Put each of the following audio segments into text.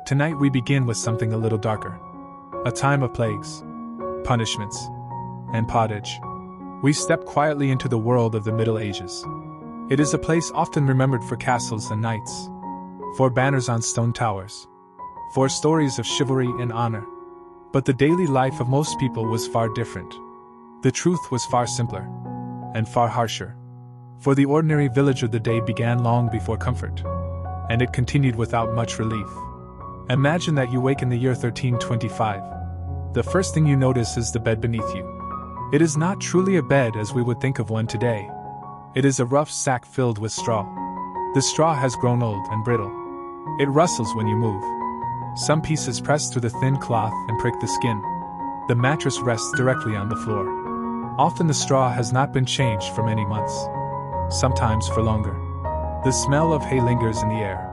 Tonight we begin with something a little darker. A time of plagues, punishments, and pottage. We step quietly into the world of the Middle Ages. It is a place often remembered for castles and knights, for banners on stone towers, for stories of chivalry and honor. But the daily life of most people was far different. The truth was far simpler, and far harsher. For the ordinary villager, the day began long before comfort, and it continued without much relief. Imagine that you wake in the year 1325. The first thing you notice is the bed beneath you. It is not truly a bed as we would think of one today. It is a rough sack filled with straw. The straw has grown old and brittle. It rustles when you move. Some pieces press through the thin cloth and prick the skin. The mattress rests directly on the floor. Often the straw has not been changed for many months, sometimes for longer. The smell of hay lingers in the air.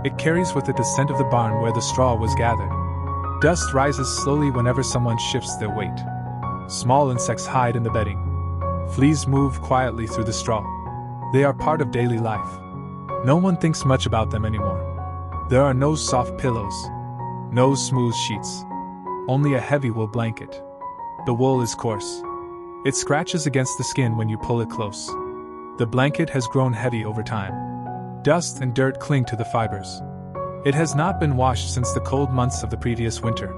It carries with it the scent of the barn where the straw was gathered. Dust rises slowly whenever someone shifts their weight. Small insects hide in the bedding. Fleas move quietly through the straw. They are part of daily life. No one thinks much about them anymore. There are no soft pillows, no smooth sheets, only a heavy wool blanket. The wool is coarse. It scratches against the skin when you pull it close. The blanket has grown heavy over time. Dust and dirt cling to the fibers. It has not been washed since the cold months of the previous winter.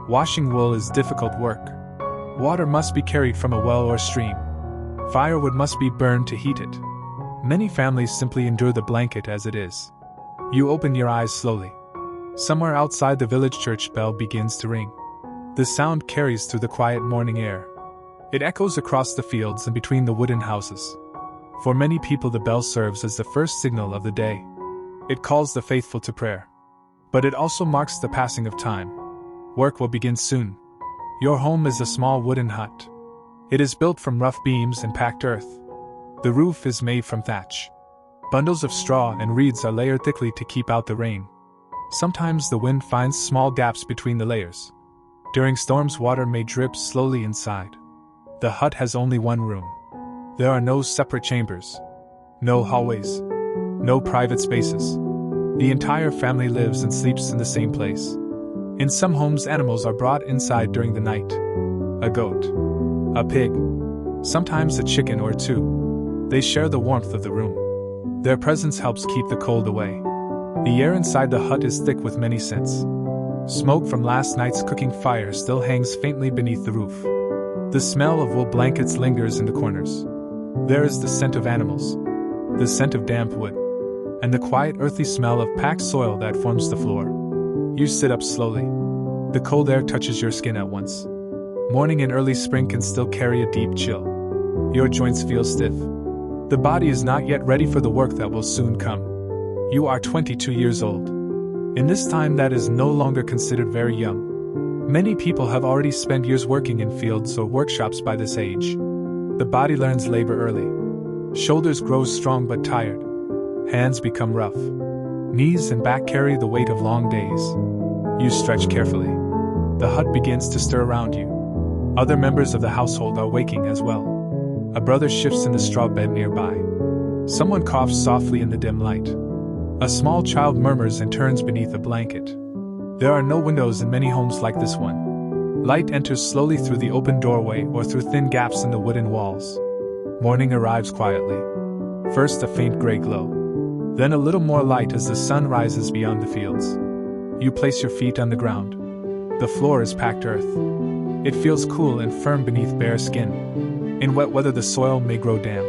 Washing wool is difficult work. Water must be carried from a well or stream. Firewood must be burned to heat it. Many families simply endure the blanket as it is. You open your eyes slowly. Somewhere outside the village church bell begins to ring. The sound carries through the quiet morning air. It echoes across the fields and between the wooden houses. For many people, the bell serves as the first signal of the day. It calls the faithful to prayer. But it also marks the passing of time. Work will begin soon. Your home is a small wooden hut. It is built from rough beams and packed earth. The roof is made from thatch. Bundles of straw and reeds are layered thickly to keep out the rain. Sometimes the wind finds small gaps between the layers. During storms, water may drip slowly inside. The hut has only one room. There are no separate chambers, no hallways, no private spaces. The entire family lives and sleeps in the same place. In some homes, animals are brought inside during the night. A goat, a pig, sometimes a chicken or two. They share the warmth of the room. Their presence helps keep the cold away. The air inside the hut is thick with many scents. Smoke from last night's cooking fire still hangs faintly beneath the roof. The smell of wool blankets lingers in the corners. There is the scent of animals, the scent of damp wood, and the quiet earthy smell of packed soil that forms the floor. You sit up slowly. The cold air touches your skin at once. Morning in early spring can still carry a deep chill. Your joints feel stiff. The body is not yet ready for the work that will soon come. You are 22 years old. In this time, that is no longer considered very young. Many people have already spent years working in fields or workshops by this age. The body learns labor early. Shoulders grow strong but tired. Hands become rough. Knees and back carry the weight of long days. You stretch carefully. The hut begins to stir around you. Other members of the household are waking as well. A brother shifts in the straw bed nearby. Someone coughs softly in the dim light. A small child murmurs and turns beneath a blanket. There are no windows in many homes like this one. Light enters slowly through the open doorway or through thin gaps in the wooden walls. Morning arrives quietly. First a faint gray glow. Then a little more light as the sun rises beyond the fields. You place your feet on the ground. The floor is packed earth. It feels cool and firm beneath bare skin. In wet weather, the soil may grow damp.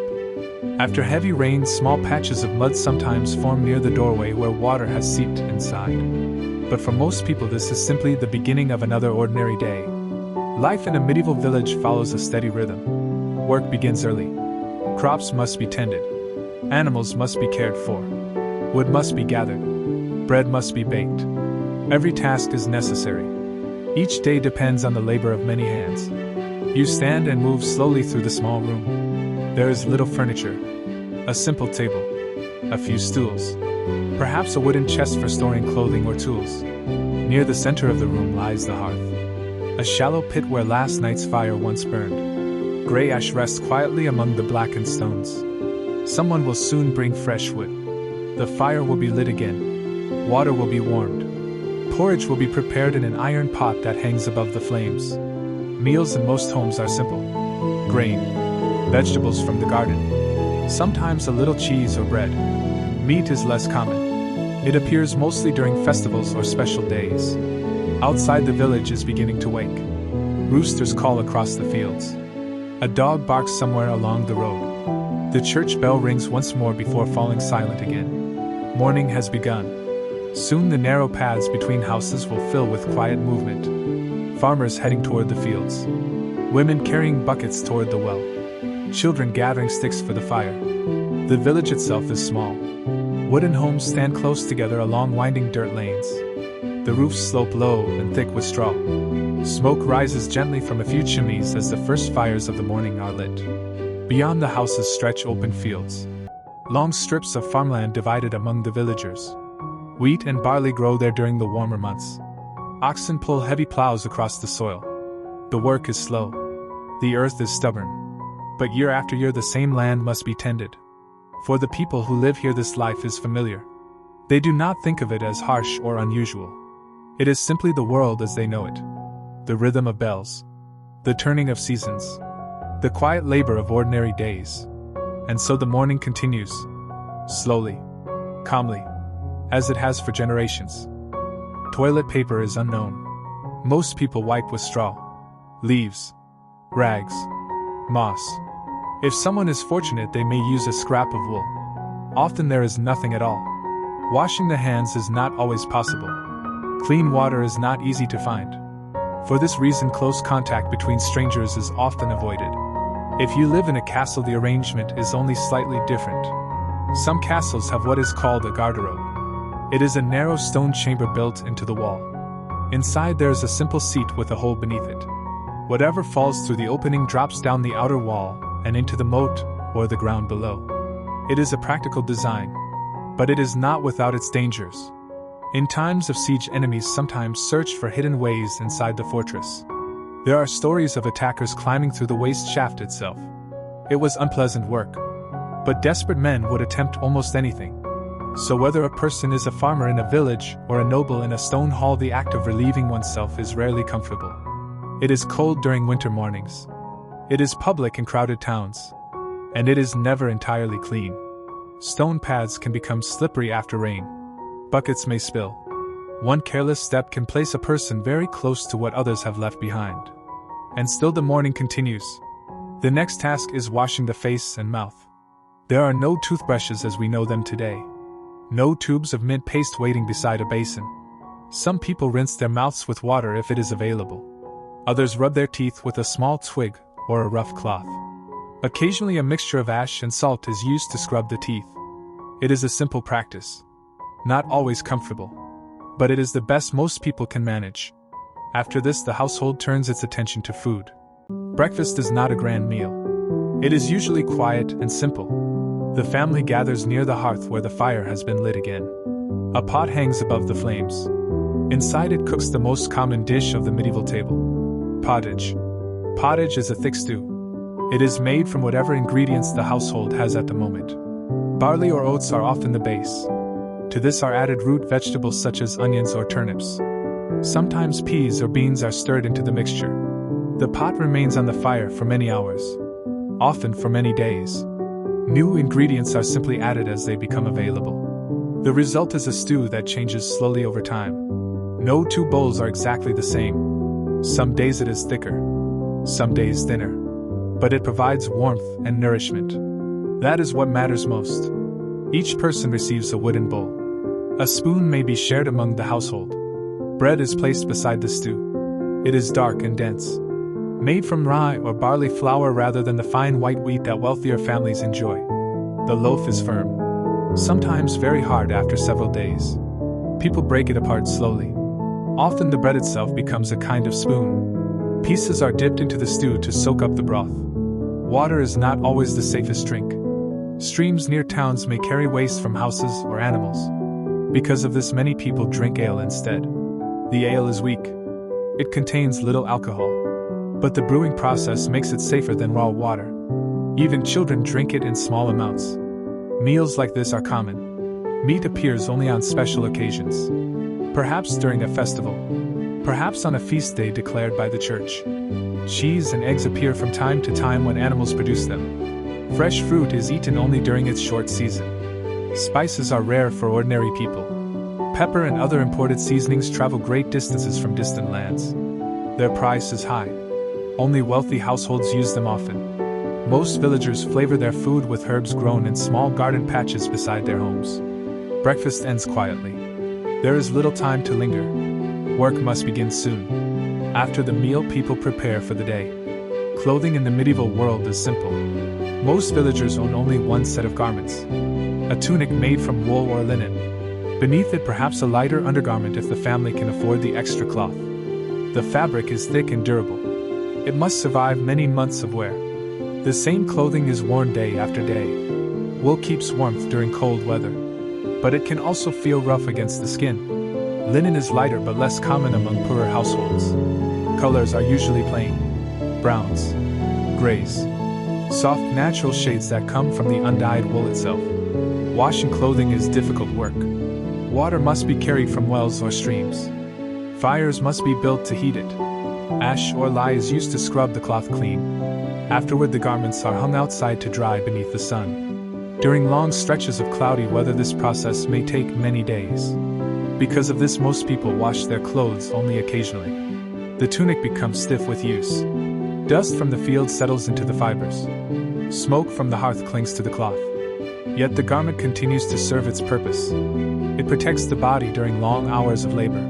After heavy rain, small patches of mud sometimes form near the doorway where water has seeped inside. But for most people, this is simply the beginning of another ordinary day. Life in a medieval village follows a steady rhythm. Work begins early. Crops must be tended. Animals must be cared for. Wood must be gathered. Bread must be baked. Every task is necessary. Each day depends on the labor of many hands. You stand and move slowly through the small room. There is little furniture. A simple table. A few stools. Perhaps a wooden chest for storing clothing or tools. Near the center of the room lies the hearth. A shallow pit where last night's fire once burned. Gray ash rests quietly among the blackened stones. Someone will soon bring fresh wood. The fire will be lit again. Water will be warmed. Porridge will be prepared in an iron pot that hangs above the flames. Meals in most homes are simple: grain, vegetables from the garden, sometimes a little cheese or bread. Meat is less common. It appears mostly during festivals or special days. Outside, the village is beginning to wake. Roosters call across the fields. A dog barks somewhere along the road. The church bell rings once more before falling silent again. Morning has begun. Soon the narrow paths between houses will fill with quiet movement. Farmers heading toward the fields. Women carrying buckets toward the well. Children gathering sticks for the fire. The village itself is small. Wooden homes stand close together along winding dirt lanes. The roofs slope low and thick with straw. Smoke rises gently from a few chimneys as the first fires of the morning are lit. Beyond the houses stretch open fields. Long strips of farmland divided among the villagers. Wheat and barley grow there during the warmer months. Oxen pull heavy plows across the soil. The work is slow. The earth is stubborn. But year after year the same land must be tended. For the people who live here, this life is familiar. They do not think of it as harsh or unusual. It is simply the world as they know it. The rhythm of bells. The turning of seasons. The quiet labor of ordinary days. And so the morning continues. Slowly. Calmly. As it has for generations. Toilet paper is unknown. Most people wipe with straw, leaves, rags, moss. If someone is fortunate, they may use a scrap of wool. Often there is nothing at all. Washing the hands is not always possible. Clean water is not easy to find. For this reason, close contact between strangers is often avoided. If you live in a castle, the arrangement is only slightly different. Some castles have what is called a garderobe. It is a narrow stone chamber built into the wall. Inside there is a simple seat with a hole beneath it. Whatever falls through the opening drops down the outer wall and into the moat or the ground below. It is a practical design, but it is not without its dangers. In times of siege, enemies sometimes search for hidden ways inside the fortress. There are stories of attackers climbing through the waste shaft itself. It was unpleasant work, but desperate men would attempt almost anything. So whether a person is a farmer in a village or a noble in a stone hall, the act of relieving oneself is rarely comfortable. It is cold during winter mornings. It is public in crowded towns. And it is never entirely clean. Stone paths can become slippery after rain. Buckets may spill. One careless step can place a person very close to what others have left behind. And still the morning continues. The next task is washing the face and mouth. There are no toothbrushes as we know them today. No tubes of mint paste waiting beside a basin. Some people rinse their mouths with water if it is available. Others rub their teeth with a small twig or a rough cloth. Occasionally a mixture of ash and salt is used to scrub the teeth. It is a simple practice. Not always comfortable. But it is the best most people can manage. After this, the household turns its attention to food. Breakfast is not a grand meal. It is usually quiet and simple. The family gathers near the hearth where the fire has been lit again. A pot hangs above the flames. Inside it cooks the most common dish of the medieval table: pottage. Pottage is a thick stew. It is made from whatever ingredients the household has at the moment. Barley or oats are often the base. To this are added root vegetables such as onions or turnips. Sometimes peas or beans are stirred into the mixture. The pot remains on the fire for many hours, often for many days. New ingredients are simply added as they become available. The result is a stew that changes slowly over time. No two bowls are exactly the same. Some days it is thicker, some days thinner. But it provides warmth and nourishment. That is what matters most. Each person receives a wooden bowl. A spoon may be shared among the household. Bread is placed beside the stew. It is dark and dense, made from rye or barley flour rather than the fine white wheat that wealthier families enjoy. The loaf is firm, sometimes very hard after several days. People break it apart slowly. Often the bread itself becomes a kind of spoon. Pieces are dipped into the stew to soak up the broth. Water is not always the safest drink. Streams near towns may carry waste from houses or animals. Because of this, many people drink ale instead. The ale is weak. It contains little alcohol. But the brewing process makes it safer than raw water. Even children drink it in small amounts. Meals like this are common. Meat appears only on special occasions. perhaps during a festival, perhaps on a feast day declared by the church. Cheese and eggs appear from time to time when animals produce them. Fresh fruit is eaten only during its short season. Spices are rare for ordinary people. Pepper and other imported seasonings travel great distances from distant lands. Their price is high. Only wealthy households use them often. Most villagers flavor their food with herbs grown in small garden patches beside their homes. Breakfast ends quietly. There is little time to linger. Work must begin soon. After the meal, people prepare for the day. Clothing in the medieval world is simple. Most villagers own only one set of garments. A tunic made from wool or linen. Beneath it, perhaps a lighter undergarment if the family can afford the extra cloth. The fabric is thick and durable. It must survive many months of wear. The same clothing is worn day after day. Wool keeps warmth during cold weather, but it can also feel rough against the skin. Linen is lighter but less common among poorer households. Colors are usually plain. Browns, grays, soft natural shades that come from the undyed wool itself. Washing clothing is difficult work. Water must be carried from wells or streams. Fires must be built to heat it. Ash or lye is used to scrub the cloth clean. Afterward, the garments are hung outside to dry beneath the sun. During long stretches of cloudy weather, this process may take many days. Because of this, most people wash their clothes only occasionally. The tunic becomes stiff with use. Dust from the field settles into the fibers. Smoke from the hearth clings to the cloth. Yet the garment continues to serve its purpose. It protects the body during long hours of labor.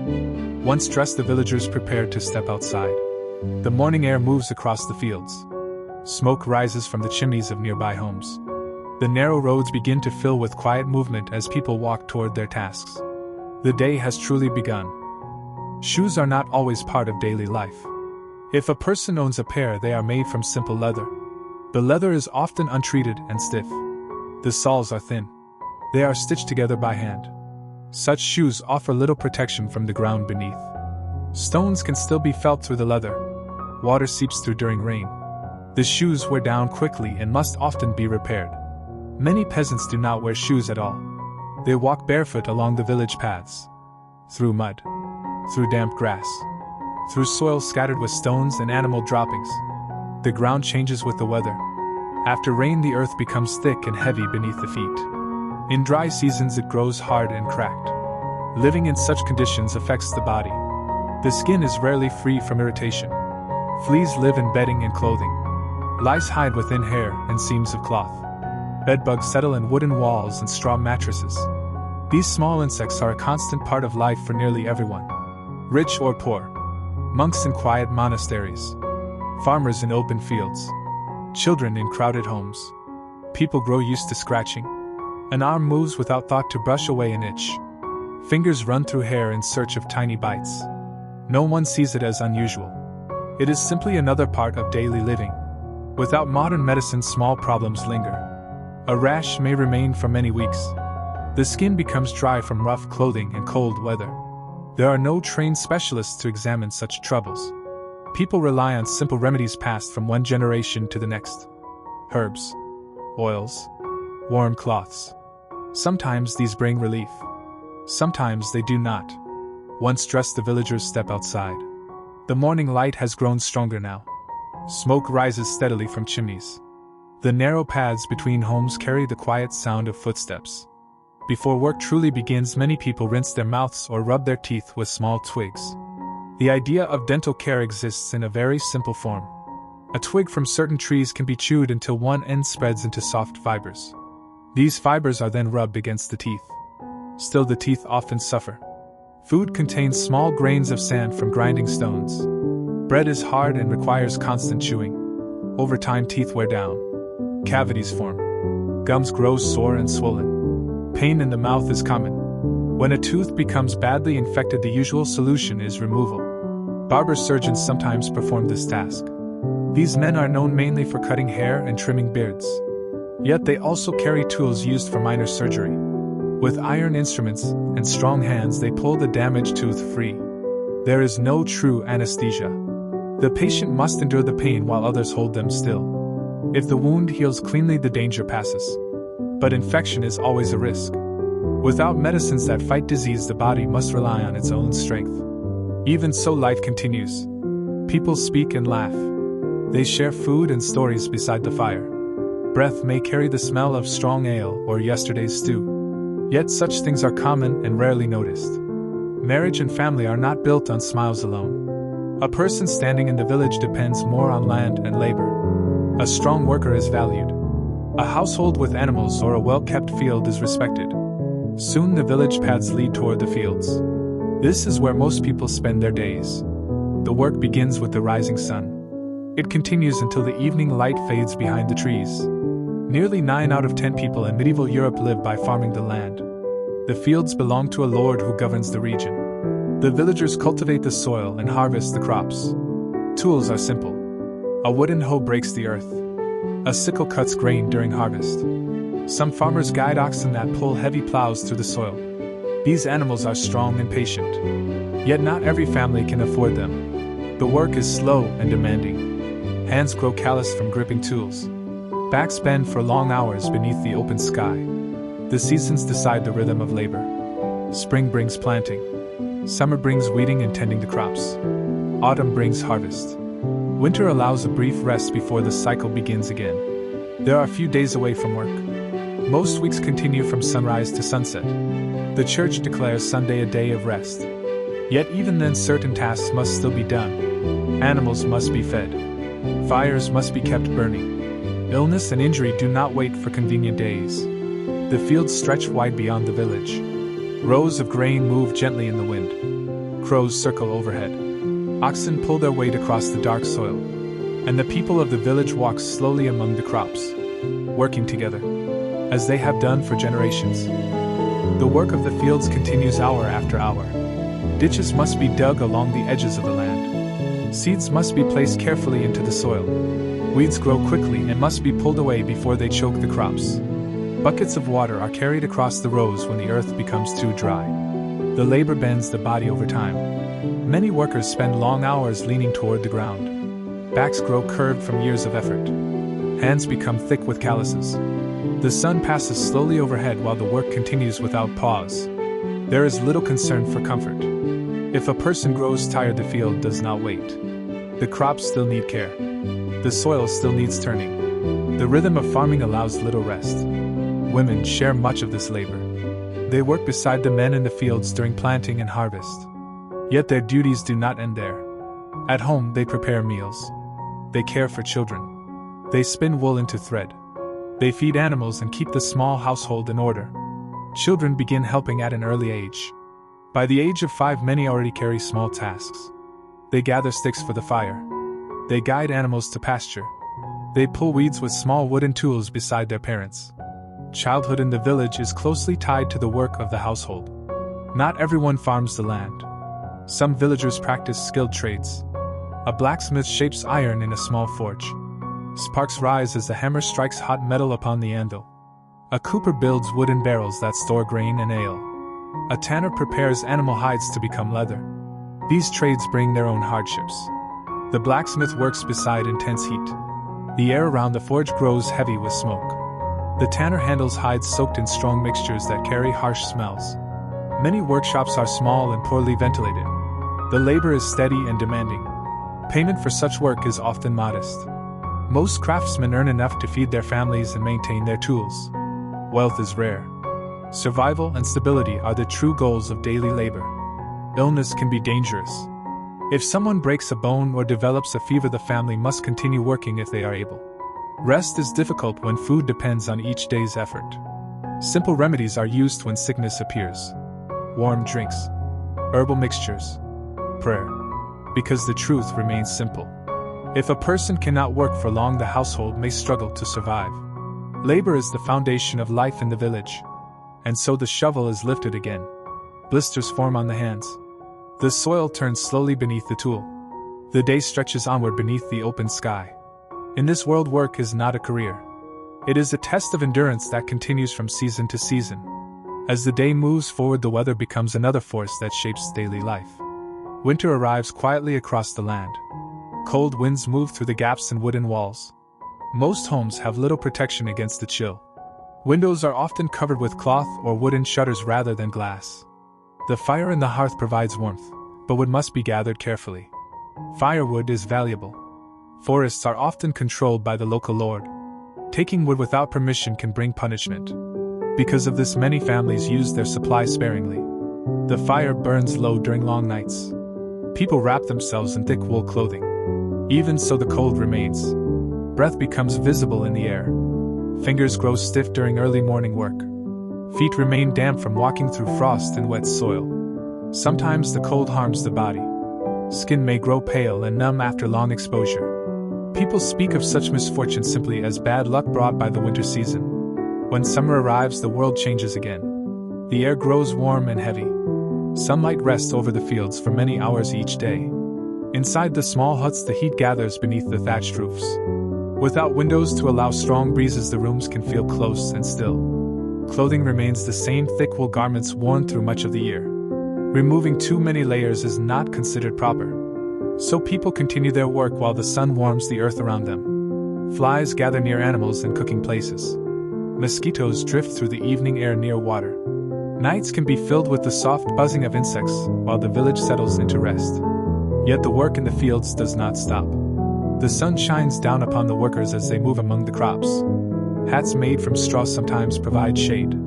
Once dressed, the villagers prepare to step outside. The morning air moves across the fields. Smoke rises from the chimneys of nearby homes. The narrow roads begin to fill with quiet movement as people walk toward their tasks. The day has truly begun. Shoes are not always part of daily life. If a person owns a pair, they are made from simple leather. The leather is often untreated and stiff. The soles are thin. They are stitched together by hand. Such shoes offer little protection from the ground beneath. Stones can still be felt through the leather. Water seeps through during rain. The shoes wear down quickly and must often be repaired. Many peasants do not wear shoes at all. They walk barefoot along the village paths. Through mud. Through damp grass. Through soil scattered with stones and animal droppings. The ground changes with the weather. After rain, the earth becomes thick and heavy beneath the feet. In dry seasons, it grows hard and cracked. Living in such conditions affects the body. The skin is rarely free from irritation. Fleas live in bedding and clothing. Lice hide within hair and seams of cloth. Bedbugs settle in wooden walls and straw mattresses. These small insects are a constant part of life for nearly everyone. Rich or poor. Monks in quiet monasteries. Farmers in open fields. Children in crowded homes. People grow used to scratching. An arm moves without thought to brush away an itch. Fingers run through hair in search of tiny bites. No one sees it as unusual. It is simply another part of daily living. Without modern medicine, small problems linger. A rash may remain for many weeks. The skin becomes dry from rough clothing and cold weather. There are no trained specialists to examine such troubles. People rely on simple remedies passed from one generation to the next. Herbs, oils, warm cloths. Sometimes these bring relief. Sometimes they do not. Once dressed, the villagers step outside. The morning light has grown stronger now. Smoke rises steadily from chimneys. The narrow paths between homes carry the quiet sound of footsteps. Before work truly begins, many people rinse their mouths or rub their teeth with small twigs. The idea of dental care exists in a very simple form. A twig from certain trees can be chewed until one end spreads into soft fibers. These fibers are then rubbed against the teeth. Still, the teeth often suffer. Food contains small grains of sand from grinding stones. Bread is hard and requires constant chewing. Over time, teeth wear down. Cavities form. Gums grow sore and swollen. Pain in the mouth is common. When a tooth becomes badly infected, the usual solution is removal. Barber surgeons sometimes perform this task. These men are known mainly for cutting hair and trimming beards. Yet they also carry tools used for minor surgery. With iron instruments and strong hands, they pull the damaged tooth free. There is no true anesthesia. The patient must endure the pain while others hold them still. If the wound heals cleanly, the danger passes. But infection is always a risk. Without medicines that fight disease, the body must rely on its own strength. Even so, life continues. People speak and laugh. They share food and stories beside the fire. Breath may carry the smell of strong ale or yesterday's stew. Yet such things are common and rarely noticed. Marriage and family are not built on smiles alone. A person standing in the village depends more on land and labor. A strong worker is valued. A household with animals or a well-kept field is respected. Soon the village paths lead toward the fields. This is where most people spend their days. The work begins with the rising sun. It continues until the evening light fades behind the trees. Nearly 9 out of 10 people in medieval Europe lived by farming the land. The fields belong to a lord who governs the region. The villagers cultivate the soil and harvest the crops. Tools are simple. A wooden hoe breaks the earth. A sickle cuts grain during harvest. Some farmers guide oxen that pull heavy plows through the soil. These animals are strong and patient. Yet not every family can afford them. The work is slow and demanding. Hands grow callous from gripping tools. Backs bend for long hours beneath the open sky. The seasons decide the rhythm of labor. Spring brings planting. Summer brings weeding and tending the crops. Autumn brings harvest. Winter allows a brief rest before the cycle begins again. There are few days away from work. Most weeks continue from sunrise to sunset. The church declares Sunday a day of rest. Yet even then certain tasks must still be done. Animals must be fed. Fires must be kept burning. Illness and injury do not wait for convenient days. The fields stretch wide beyond the village. Rows of grain move gently in the wind. Crows circle overhead. Oxen pull their weight across the dark soil. And the people of the village walk slowly among the crops, working together, as they have done for generations. The work of the fields continues hour after hour. Ditches must be dug along the edges of the land. Seeds must be placed carefully into the soil. Weeds grow quickly and must be pulled away before they choke the crops. Buckets of water are carried across the rows when the earth becomes too dry. The labor bends the body over time. Many workers spend long hours leaning toward the ground. Backs grow curved from years of effort. Hands become thick with calluses. The sun passes slowly overhead while the work continues without pause. There is little concern for comfort. If a person grows tired, the field does not wait. The crops still need care. The soil still needs turning. The rhythm of farming allows little rest. Women share much of this labor. They work beside the men in the fields during planting and harvest. Yet their duties do not end there. At home, they prepare meals. They care for children. They spin wool into thread. They feed animals and keep the small household in order. Children begin helping at an early age. By the age of 5, many already carry small tasks. They gather sticks for the fire. They guide animals to pasture. They pull weeds with small wooden tools beside their parents. Childhood in the village is closely tied to the work of the household. Not everyone farms the land. Some villagers practice skilled trades. A blacksmith shapes iron in a small forge. Sparks rise as the hammer strikes hot metal upon the anvil. A cooper builds wooden barrels that store grain and ale. A tanner prepares animal hides to become leather. These trades bring their own hardships. The blacksmith works beside intense heat. The air around the forge grows heavy with smoke. The tanner handles hides soaked in strong mixtures that carry harsh smells. Many workshops are small and poorly ventilated. The labor is steady and demanding. Payment for such work is often modest. Most craftsmen earn enough to feed their families and maintain their tools. Wealth is rare. Survival and stability are the true goals of daily labor. Illness can be dangerous. If someone breaks a bone or develops a fever, the family must continue working if they are able. Rest is difficult when food depends on each day's effort. Simple remedies are used when sickness appears. Warm drinks, herbal mixtures, prayer. Because the truth remains simple. If a person cannot work for long, the household may struggle to survive. Labor is the foundation of life in the village. And so the shovel is lifted again. Blisters form on the hands. The soil turns slowly beneath the tool. The day stretches onward beneath the open sky. In this world, work is not a career. It is a test of endurance that continues from season to season. As the day moves forward, the weather becomes another force that shapes daily life. Winter arrives quietly across the land. Cold winds move through the gaps in wooden walls. Most homes have little protection against the chill. Windows are often covered with cloth or wooden shutters rather than glass. The fire in the hearth provides warmth, but wood must be gathered carefully. Firewood is valuable. Forests are often controlled by the local lord. Taking wood without permission can bring punishment. Because of this, many families use their supply sparingly. The fire burns low during long nights. People wrap themselves in thick wool clothing. Even so, the cold remains. Breath becomes visible in the air. Fingers grow stiff during early morning work. Feet remain damp from walking through frost and wet soil. Sometimes the cold harms the body. Skin may grow pale and numb after long exposure. People speak of such misfortune simply as bad luck brought by the winter season. When summer arrives, the world changes again. The air grows warm and heavy. Sunlight rests over the fields for many hours each day. Inside the small huts, the heat gathers beneath the thatched roofs. Without windows to allow strong breezes, the rooms can feel close and still. Clothing remains the same, thick wool garments worn through much of the year. Removing too many layers is not considered proper. So people continue their work while the sun warms the earth around them. Flies gather near animals and cooking places. Mosquitoes drift through the evening air near water. Nights can be filled with the soft buzzing of insects while the village settles into rest. Yet the work in the fields does not stop. The sun shines down upon the workers as they move among the crops. Hats made from straw sometimes provide shade.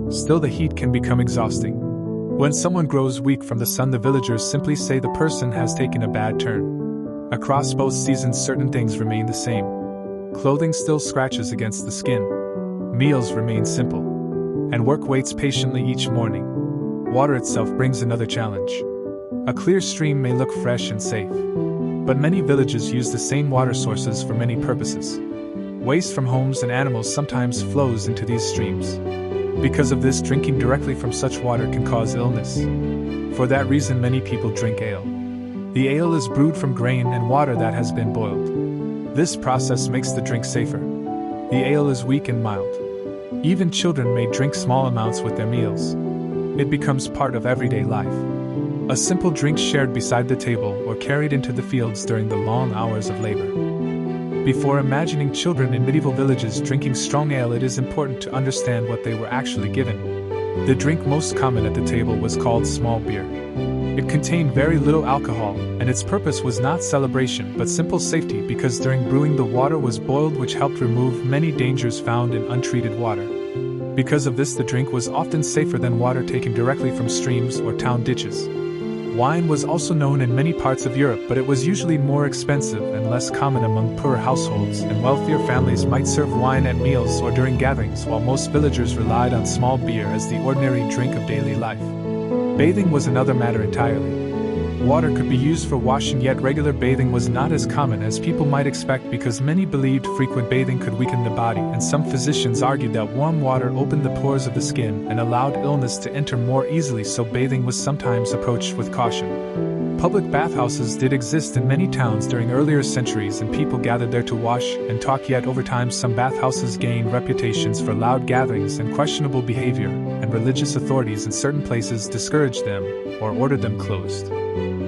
Still, the heat can become exhausting. When someone grows weak from the sun, the villagers simply say the person has taken a bad turn. Across both seasons, certain things remain the same. Clothing still scratches against the skin. Meals remain simple. And work waits patiently each morning. Water itself brings another challenge. A clear stream may look fresh and safe, but many villages use the same water sources for many purposes. Waste from homes and animals sometimes flows into these streams. Because of this, drinking directly from such water can cause illness. For that reason, many people drink ale. The ale is brewed from grain and water that has been boiled. This process makes the drink safer. The ale is weak and mild. Even children may drink small amounts with their meals. It becomes part of everyday life. A simple drink shared beside the table or carried into the fields during the long hours of labor. Before imagining children in medieval villages drinking strong ale, it is important to understand what they were actually given. The drink most common at the table was called small beer. It contained very little alcohol, and its purpose was not celebration but simple safety, because during brewing the water was boiled, which helped remove many dangers found in untreated water. Because of this, the drink was often safer than water taken directly from streams or town ditches. Wine was also known in many parts of Europe, but it was usually more expensive and less common among poorer households, and wealthier families might serve wine at meals or during gatherings, while most villagers relied on small beer as the ordinary drink of daily life. Bathing was another matter entirely. Water could be used for washing, yet regular bathing was not as common as people might expect, because many believed frequent bathing could weaken the body, and some physicians argued that warm water opened the pores of the skin and allowed illness to enter more easily, so bathing was sometimes approached with caution. Public bathhouses did exist in many towns during earlier centuries, and people gathered there to wash and talk, yet over time some bathhouses gained reputations for loud gatherings and questionable behavior, and religious authorities in certain places discouraged them or ordered them closed.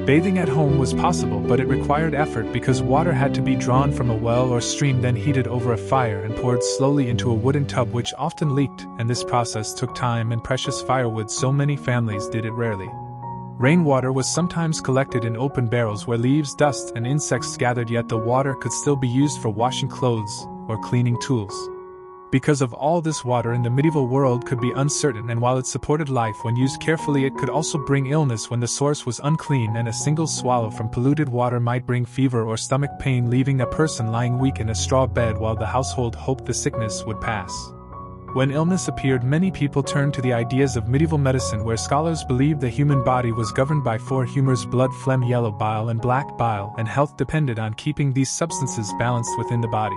Bathing at home was possible, but it required effort because water had to be drawn from a well or stream, then heated over a fire and poured slowly into a wooden tub, which often leaked, and this process took time and precious firewood, so many families did it rarely. Rainwater was sometimes collected in open barrels where leaves, dust, and insects gathered, yet the water could still be used for washing clothes or cleaning tools. Because of all this, water in the medieval world could be uncertain, and while it supported life when used carefully, it could also bring illness when the source was unclean, and a single swallow from polluted water might bring fever or stomach pain, leaving a person lying weak in a straw bed while the household hoped the sickness would pass. When illness appeared, many people turned to the ideas of medieval medicine, where scholars believed the human body was governed by four humors: blood, phlegm, yellow bile, and black bile, and health depended on keeping these substances balanced within the body.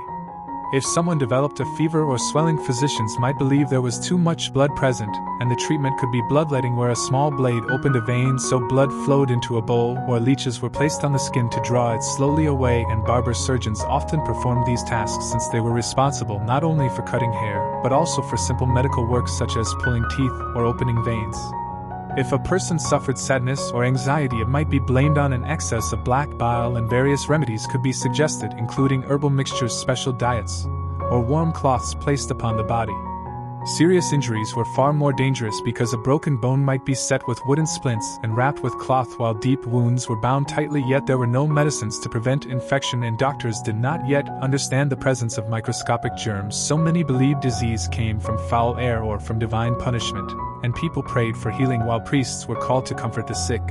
If someone developed a fever or swelling, physicians might believe there was too much blood present, and the treatment could be bloodletting, where a small blade opened a vein so blood flowed into a bowl, or leeches were placed on the skin to draw it slowly away, and barber surgeons often performed these tasks since they were responsible not only for cutting hair, but also for simple medical work such as pulling teeth or opening veins. If a person suffered sadness or anxiety, it might be blamed on an excess of black bile, and various remedies could be suggested, including herbal mixtures, special diets, or warm cloths placed upon the body. Serious injuries were far more dangerous because a broken bone might be set with wooden splints and wrapped with cloth, while deep wounds were bound tightly, yet there were no medicines to prevent infection and doctors did not yet understand the presence of microscopic germs, so many believed disease came from foul air or from divine punishment, and people prayed for healing while priests were called to comfort the sick.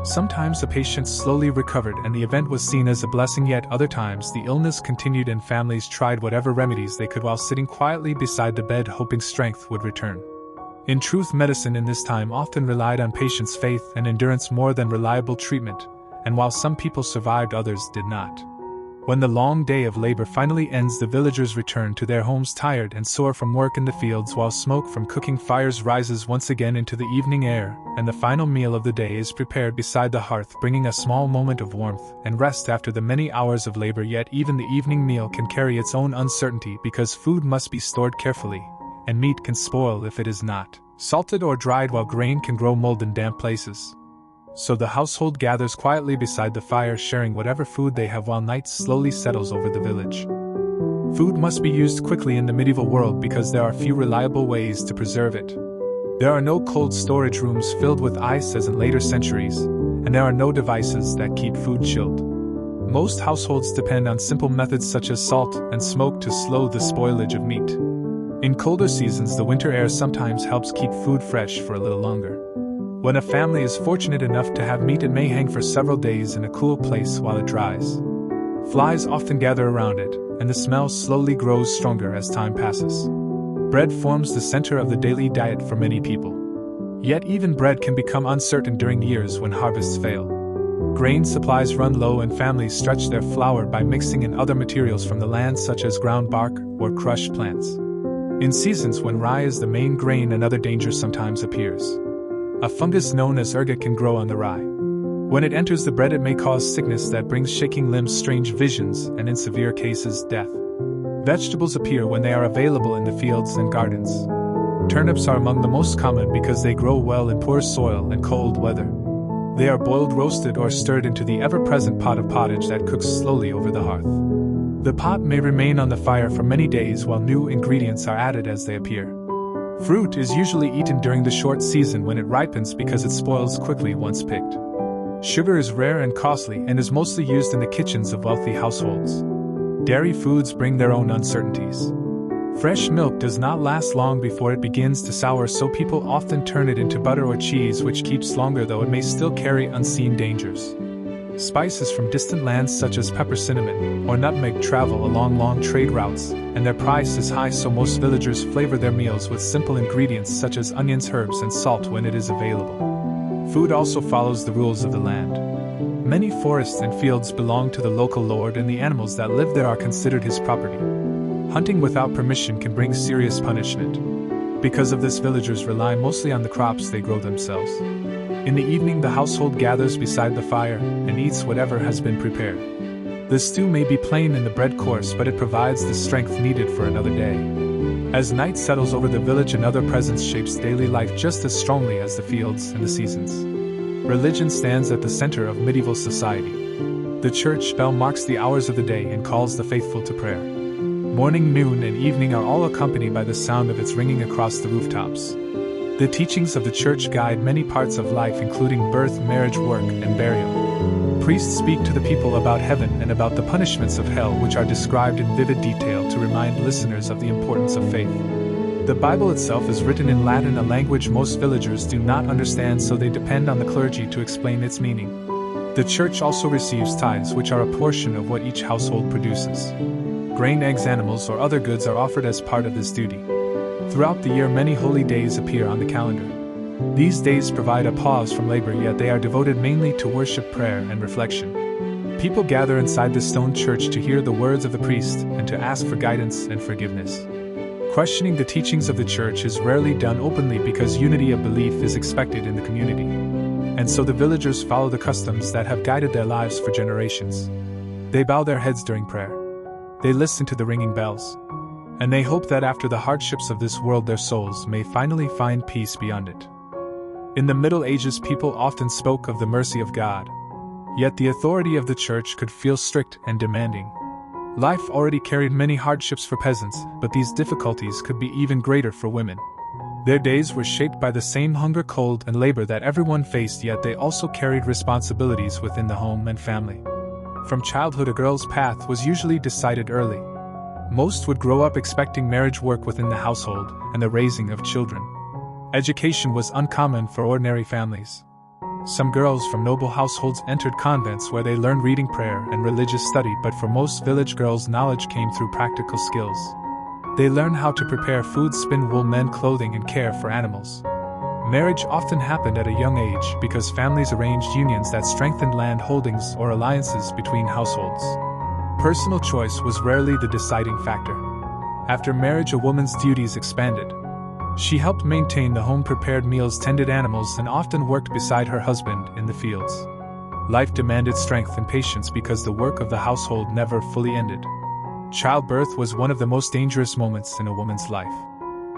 Sometimes the patient slowly recovered and the event was seen as a blessing, yet other times the illness continued and families tried whatever remedies they could while sitting quietly beside the bed hoping strength would return. In truth, medicine in this time often relied on patients' faith and endurance more than reliable treatment, and while some people survived, others did not. When the long day of labor finally ends, the villagers return to their homes tired and sore from work in the fields, while smoke from cooking fires rises once again into the evening air, and the final meal of the day is prepared beside the hearth, bringing a small moment of warmth and rest after the many hours of labor. Yet even the evening meal can carry its own uncertainty, because food must be stored carefully, and meat can spoil if it is not salted or dried, while grain can grow mold in damp places. So the household gathers quietly beside the fire, sharing whatever food they have while night slowly settles over the village. Food must be used quickly in the medieval world because there are few reliable ways to preserve it. There are no cold storage rooms filled with ice as in later centuries, and there are no devices that keep food chilled. Most households depend on simple methods such as salt and smoke to slow the spoilage of meat. In colder seasons, the winter air sometimes helps keep food fresh for a little longer. When a family is fortunate enough to have meat, it may hang for several days in a cool place while it dries. Flies often gather around it, and the smell slowly grows stronger as time passes. Bread forms the center of the daily diet for many people. Yet even bread can become uncertain during years when harvests fail. Grain supplies run low and families stretch their flour by mixing in other materials from the land such as ground bark or crushed plants. In seasons when rye is the main grain, another danger sometimes appears. A fungus known as ergot can grow on the rye. When it enters the bread, it may cause sickness that brings shaking limbs, strange visions, and in severe cases, death. Vegetables appear when they are available in the fields and gardens. Turnips are among the most common because they grow well in poor soil and cold weather. They are boiled, roasted, or stirred into the ever-present pot of pottage that cooks slowly over the hearth. The pot may remain on the fire for many days while new ingredients are added as they appear. Fruit is usually eaten during the short season when it ripens because it spoils quickly once picked. Sugar is rare and costly and is mostly used in the kitchens of wealthy households. Dairy foods bring their own uncertainties. Fresh milk does not last long before it begins to sour, so people often turn it into butter or cheese, which keeps longer, though it may still carry unseen dangers. Spices from distant lands such as pepper, cinnamon, or nutmeg travel along long trade routes, and their price is high, so most villagers flavor their meals with simple ingredients such as onions, herbs, and salt when it is available. Food also follows the rules of the land. Many forests and fields belong to the local lord, and the animals that live there are considered his property. Hunting without permission can bring serious punishment. Because of this, villagers rely mostly on the crops they grow themselves. In the evening, the household gathers beside the fire and eats whatever has been prepared. The stew may be plain in the bread course, but it provides the strength needed for another day. As night settles over the village, another presence shapes daily life just as strongly as the fields and the seasons. Religion stands at the center of medieval society. The church bell marks the hours of the day and calls the faithful to prayer. Morning, noon, and evening are all accompanied by the sound of its ringing across the rooftops. The teachings of the church guide many parts of life, including birth, marriage, work, and burial. Priests speak to the people about heaven and about the punishments of hell, which are described in vivid detail to remind listeners of the importance of faith. The Bible itself is written in Latin, a language most villagers do not understand, so they depend on the clergy to explain its meaning. The church also receives tithes, which are a portion of what each household produces. Grain, eggs, animals, or other goods are offered as part of this duty. Throughout the year, many holy days appear on the calendar. These days provide a pause from labor, yet they are devoted mainly to worship, prayer, and reflection. People gather inside the stone church to hear the words of the priest and to ask for guidance and forgiveness. Questioning the teachings of the church is rarely done openly because unity of belief is expected in the community. And so the villagers follow the customs that have guided their lives for generations. They bow their heads during prayer. They listen to the ringing bells. And they hope that after the hardships of this world, their souls may finally find peace beyond it. In the Middle Ages, people often spoke of the mercy of God. Yet the authority of the church could feel strict and demanding. Life already carried many hardships for peasants, but these difficulties could be even greater for women. Their days were shaped by the same hunger, cold, and labor that everyone faced, yet they also carried responsibilities within the home and family. From childhood, a girl's path was usually decided early. Most would grow up expecting marriage, work within the household, and the raising of children. Education was uncommon for ordinary families. Some girls from noble households entered convents where they learned reading, prayer, and religious study, but for most village girls, knowledge came through practical skills. They learned how to prepare food, spin wool, mend clothing, and care for animals. Marriage often happened at a young age because families arranged unions that strengthened land holdings or alliances between households. Personal choice was rarely the deciding factor. After marriage, a woman's duties expanded. She helped maintain the home, prepared meals, tended animals, and often worked beside her husband in the fields. Life demanded strength and patience because the work of the household never fully ended. Childbirth was one of the most dangerous moments in a woman's life.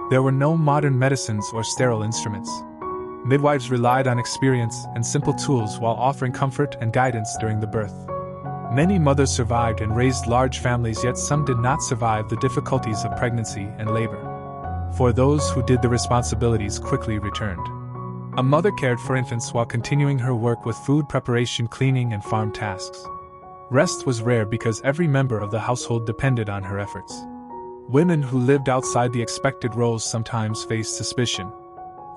There were no modern medicines or sterile instruments. Midwives relied on experience and simple tools while offering comfort and guidance during the birth. Many mothers survived and raised large families, yet some did not survive the difficulties of pregnancy and labor. For those who did, the responsibilities quickly returned. A mother cared for infants while continuing her work with food preparation, cleaning, and farm tasks. Rest was rare because every member of the household depended on her efforts. Women who lived outside the expected roles sometimes faced suspicion.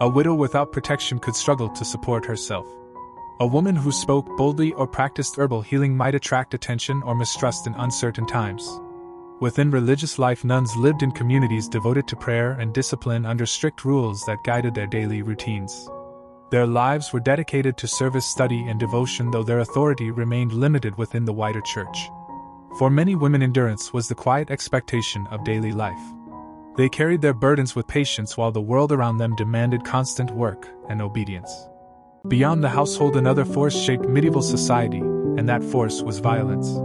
A widow without protection could struggle to support herself. A woman who spoke boldly or practiced herbal healing might attract attention or mistrust in uncertain times. Within religious life, nuns lived in communities devoted to prayer and discipline under strict rules that guided their daily routines. Their lives were dedicated to service, study, and devotion, though their authority remained limited within the wider church. For many women, endurance was the quiet expectation of daily life. They carried their burdens with patience while the world around them demanded constant work and obedience. Beyond the household, another force shaped medieval society, and that force was violence.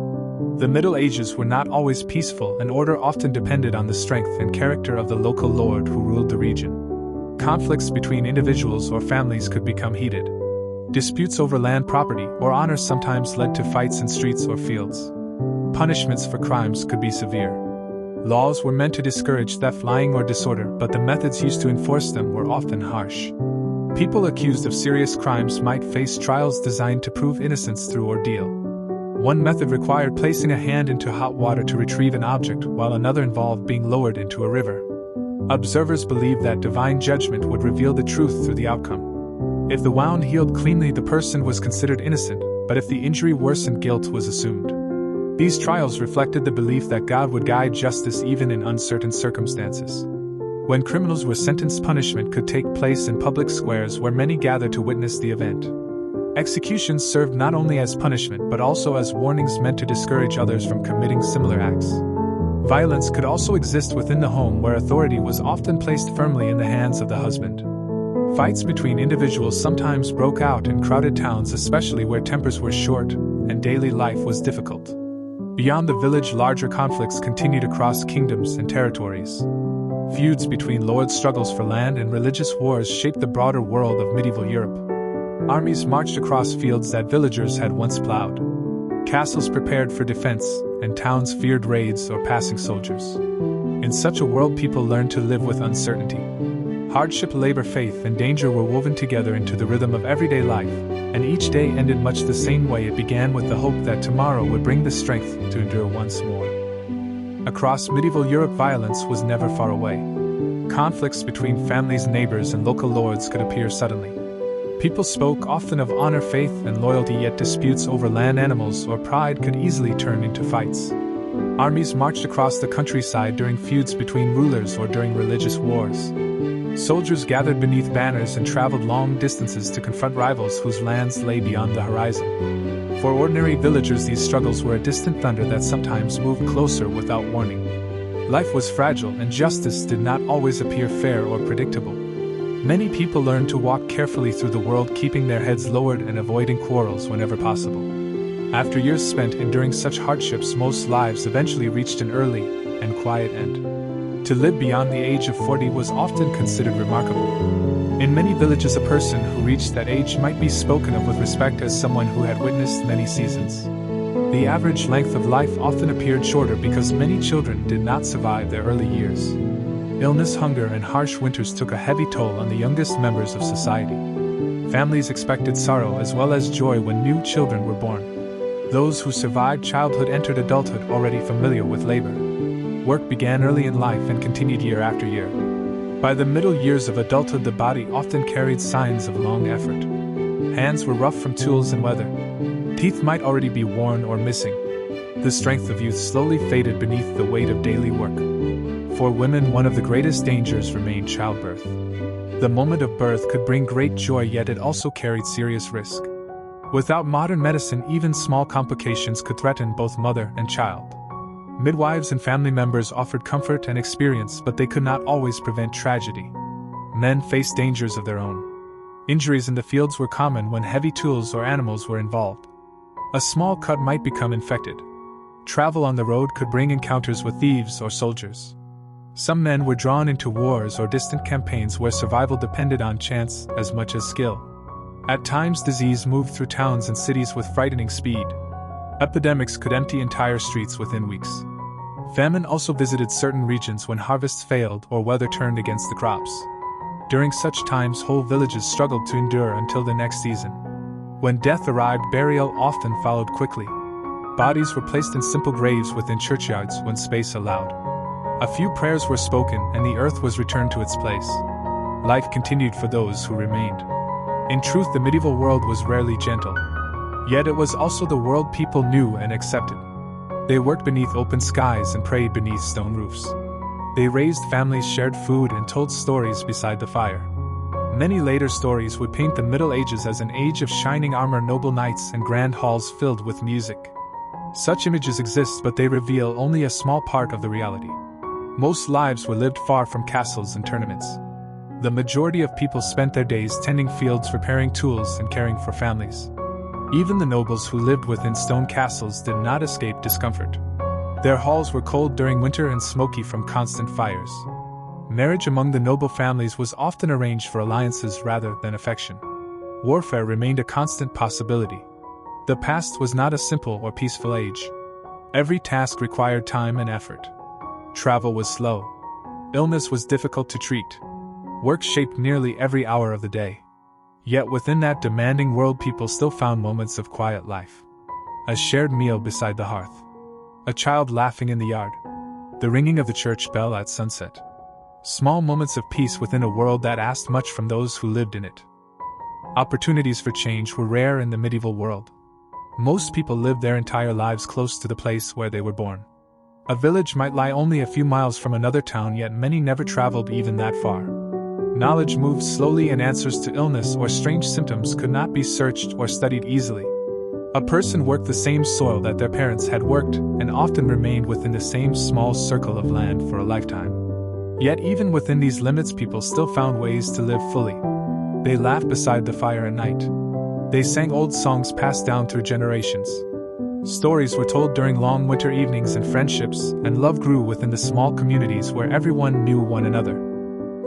The Middle Ages were not always peaceful, and order often depended on the strength and character of the local lord who ruled the region. Conflicts between individuals or families could become heated. Disputes over land, property, or honor sometimes led to fights in streets or fields. Punishments for crimes could be severe. Laws were meant to discourage theft, lying, or disorder, but the methods used to enforce them were often harsh. People accused of serious crimes might face trials designed to prove innocence through ordeal. One method required placing a hand into hot water to retrieve an object, while another involved being lowered into a river. Observers believed that divine judgment would reveal the truth through the outcome. If the wound healed cleanly, the person was considered innocent, but if the injury worsened, guilt was assumed. These trials reflected the belief that God would guide justice even in uncertain circumstances. When criminals were sentenced, punishment could take place in public squares where many gathered to witness the event. Executions served not only as punishment but also as warnings meant to discourage others from committing similar acts. Violence could also exist within the home, where authority was often placed firmly in the hands of the husband. Fights between individuals sometimes broke out in crowded towns, especially where tempers were short and daily life was difficult. Beyond the village, larger conflicts continued across kingdoms and territories. Feuds between lords, struggles for land, and religious wars shaped the broader world of medieval Europe. Armies marched across fields that villagers had once plowed. Castles prepared for defense, and towns feared raids or passing soldiers. In such a world, people learned to live with uncertainty. Hardship, labor, faith, and danger were woven together into the rhythm of everyday life, and each day ended much the same way it began, with the hope that tomorrow would bring the strength to endure once more. Across medieval Europe, violence was never far away. Conflicts between families, neighbors, and local lords could appear suddenly. People spoke often of honor, faith, and loyalty, yet disputes over land, animals, or pride could easily turn into fights. Armies marched across the countryside during feuds between rulers or during religious wars. Soldiers gathered beneath banners and traveled long distances to confront rivals whose lands lay beyond the horizon. For ordinary villagers, these struggles were a distant thunder that sometimes moved closer without warning. Life was fragile, and justice did not always appear fair or predictable. Many people learned to walk carefully through the world, keeping their heads lowered and avoiding quarrels whenever possible. After years spent enduring such hardships, most lives eventually reached an early and quiet end. To live beyond the age of 40 was often considered remarkable. In many villages, a person who reached that age might be spoken of with respect as someone who had witnessed many seasons. The average length of life often appeared shorter because many children did not survive their early years. Illness, hunger, and harsh winters took a heavy toll on the youngest members of society. Families expected sorrow as well as joy when new children were born. Those who survived childhood entered adulthood already familiar with labor. Work began early in life and continued year after year. By the middle years of adulthood, the body often carried signs of long effort. Hands were rough from tools and weather. Teeth might already be worn or missing. The strength of youth slowly faded beneath the weight of daily work. For women, one of the greatest dangers remained childbirth. The moment of birth could bring great joy, yet it also carried serious risk. Without modern medicine, even small complications could threaten both mother and child. Midwives and family members offered comfort and experience, but they could not always prevent tragedy. Men faced dangers of their own. Injuries in the fields were common when heavy tools or animals were involved. A small cut might become infected. Travel on the road could bring encounters with thieves or soldiers. Some men were drawn into wars or distant campaigns where survival depended on chance as much as skill. At times, disease moved through towns and cities with frightening speed. Epidemics could empty entire streets within weeks. Famine also visited certain regions when harvests failed or weather turned against the crops. During such times, whole villages struggled to endure until the next season. When death arrived, burial often followed quickly. Bodies were placed in simple graves within churchyards when space allowed. A few prayers were spoken and the earth was returned to its place. Life continued for those who remained. In truth, the medieval world was rarely gentle. Yet it was also the world people knew and accepted. They worked beneath open skies and prayed beneath stone roofs. They raised families, shared food, and told stories beside the fire. Many later stories would paint the Middle Ages as an age of shining armor, noble knights, and grand halls filled with music. Such images exist, but they reveal only a small part of the reality. Most lives were lived far from castles and tournaments. The majority of people spent their days tending fields, repairing tools, and caring for families. Even the nobles who lived within stone castles did not escape discomfort. Their halls were cold during winter and smoky from constant fires. Marriage among the noble families was often arranged for alliances rather than affection. Warfare remained a constant possibility. The past was not a simple or peaceful age. Every task required time and effort. Travel was slow. Illness was difficult to treat. Work shaped nearly every hour of the day. Yet within that demanding world, people still found moments of quiet life. A shared meal beside the hearth. A child laughing in the yard. The ringing of the church bell at sunset. Small moments of peace within a world that asked much from those who lived in it. Opportunities for change were rare in the medieval world. Most people lived their entire lives close to the place where they were born. A village might lie only a few miles from another town, yet many never traveled even that far. Knowledge moved slowly, and answers to illness or strange symptoms could not be searched or studied easily. A person worked the same soil that their parents had worked, and often remained within the same small circle of land for a lifetime. Yet even within these limits, people still found ways to live fully. They laughed beside the fire at night. They sang old songs passed down through generations. Stories were told during long winter evenings, and friendships and love grew within the small communities where everyone knew one another.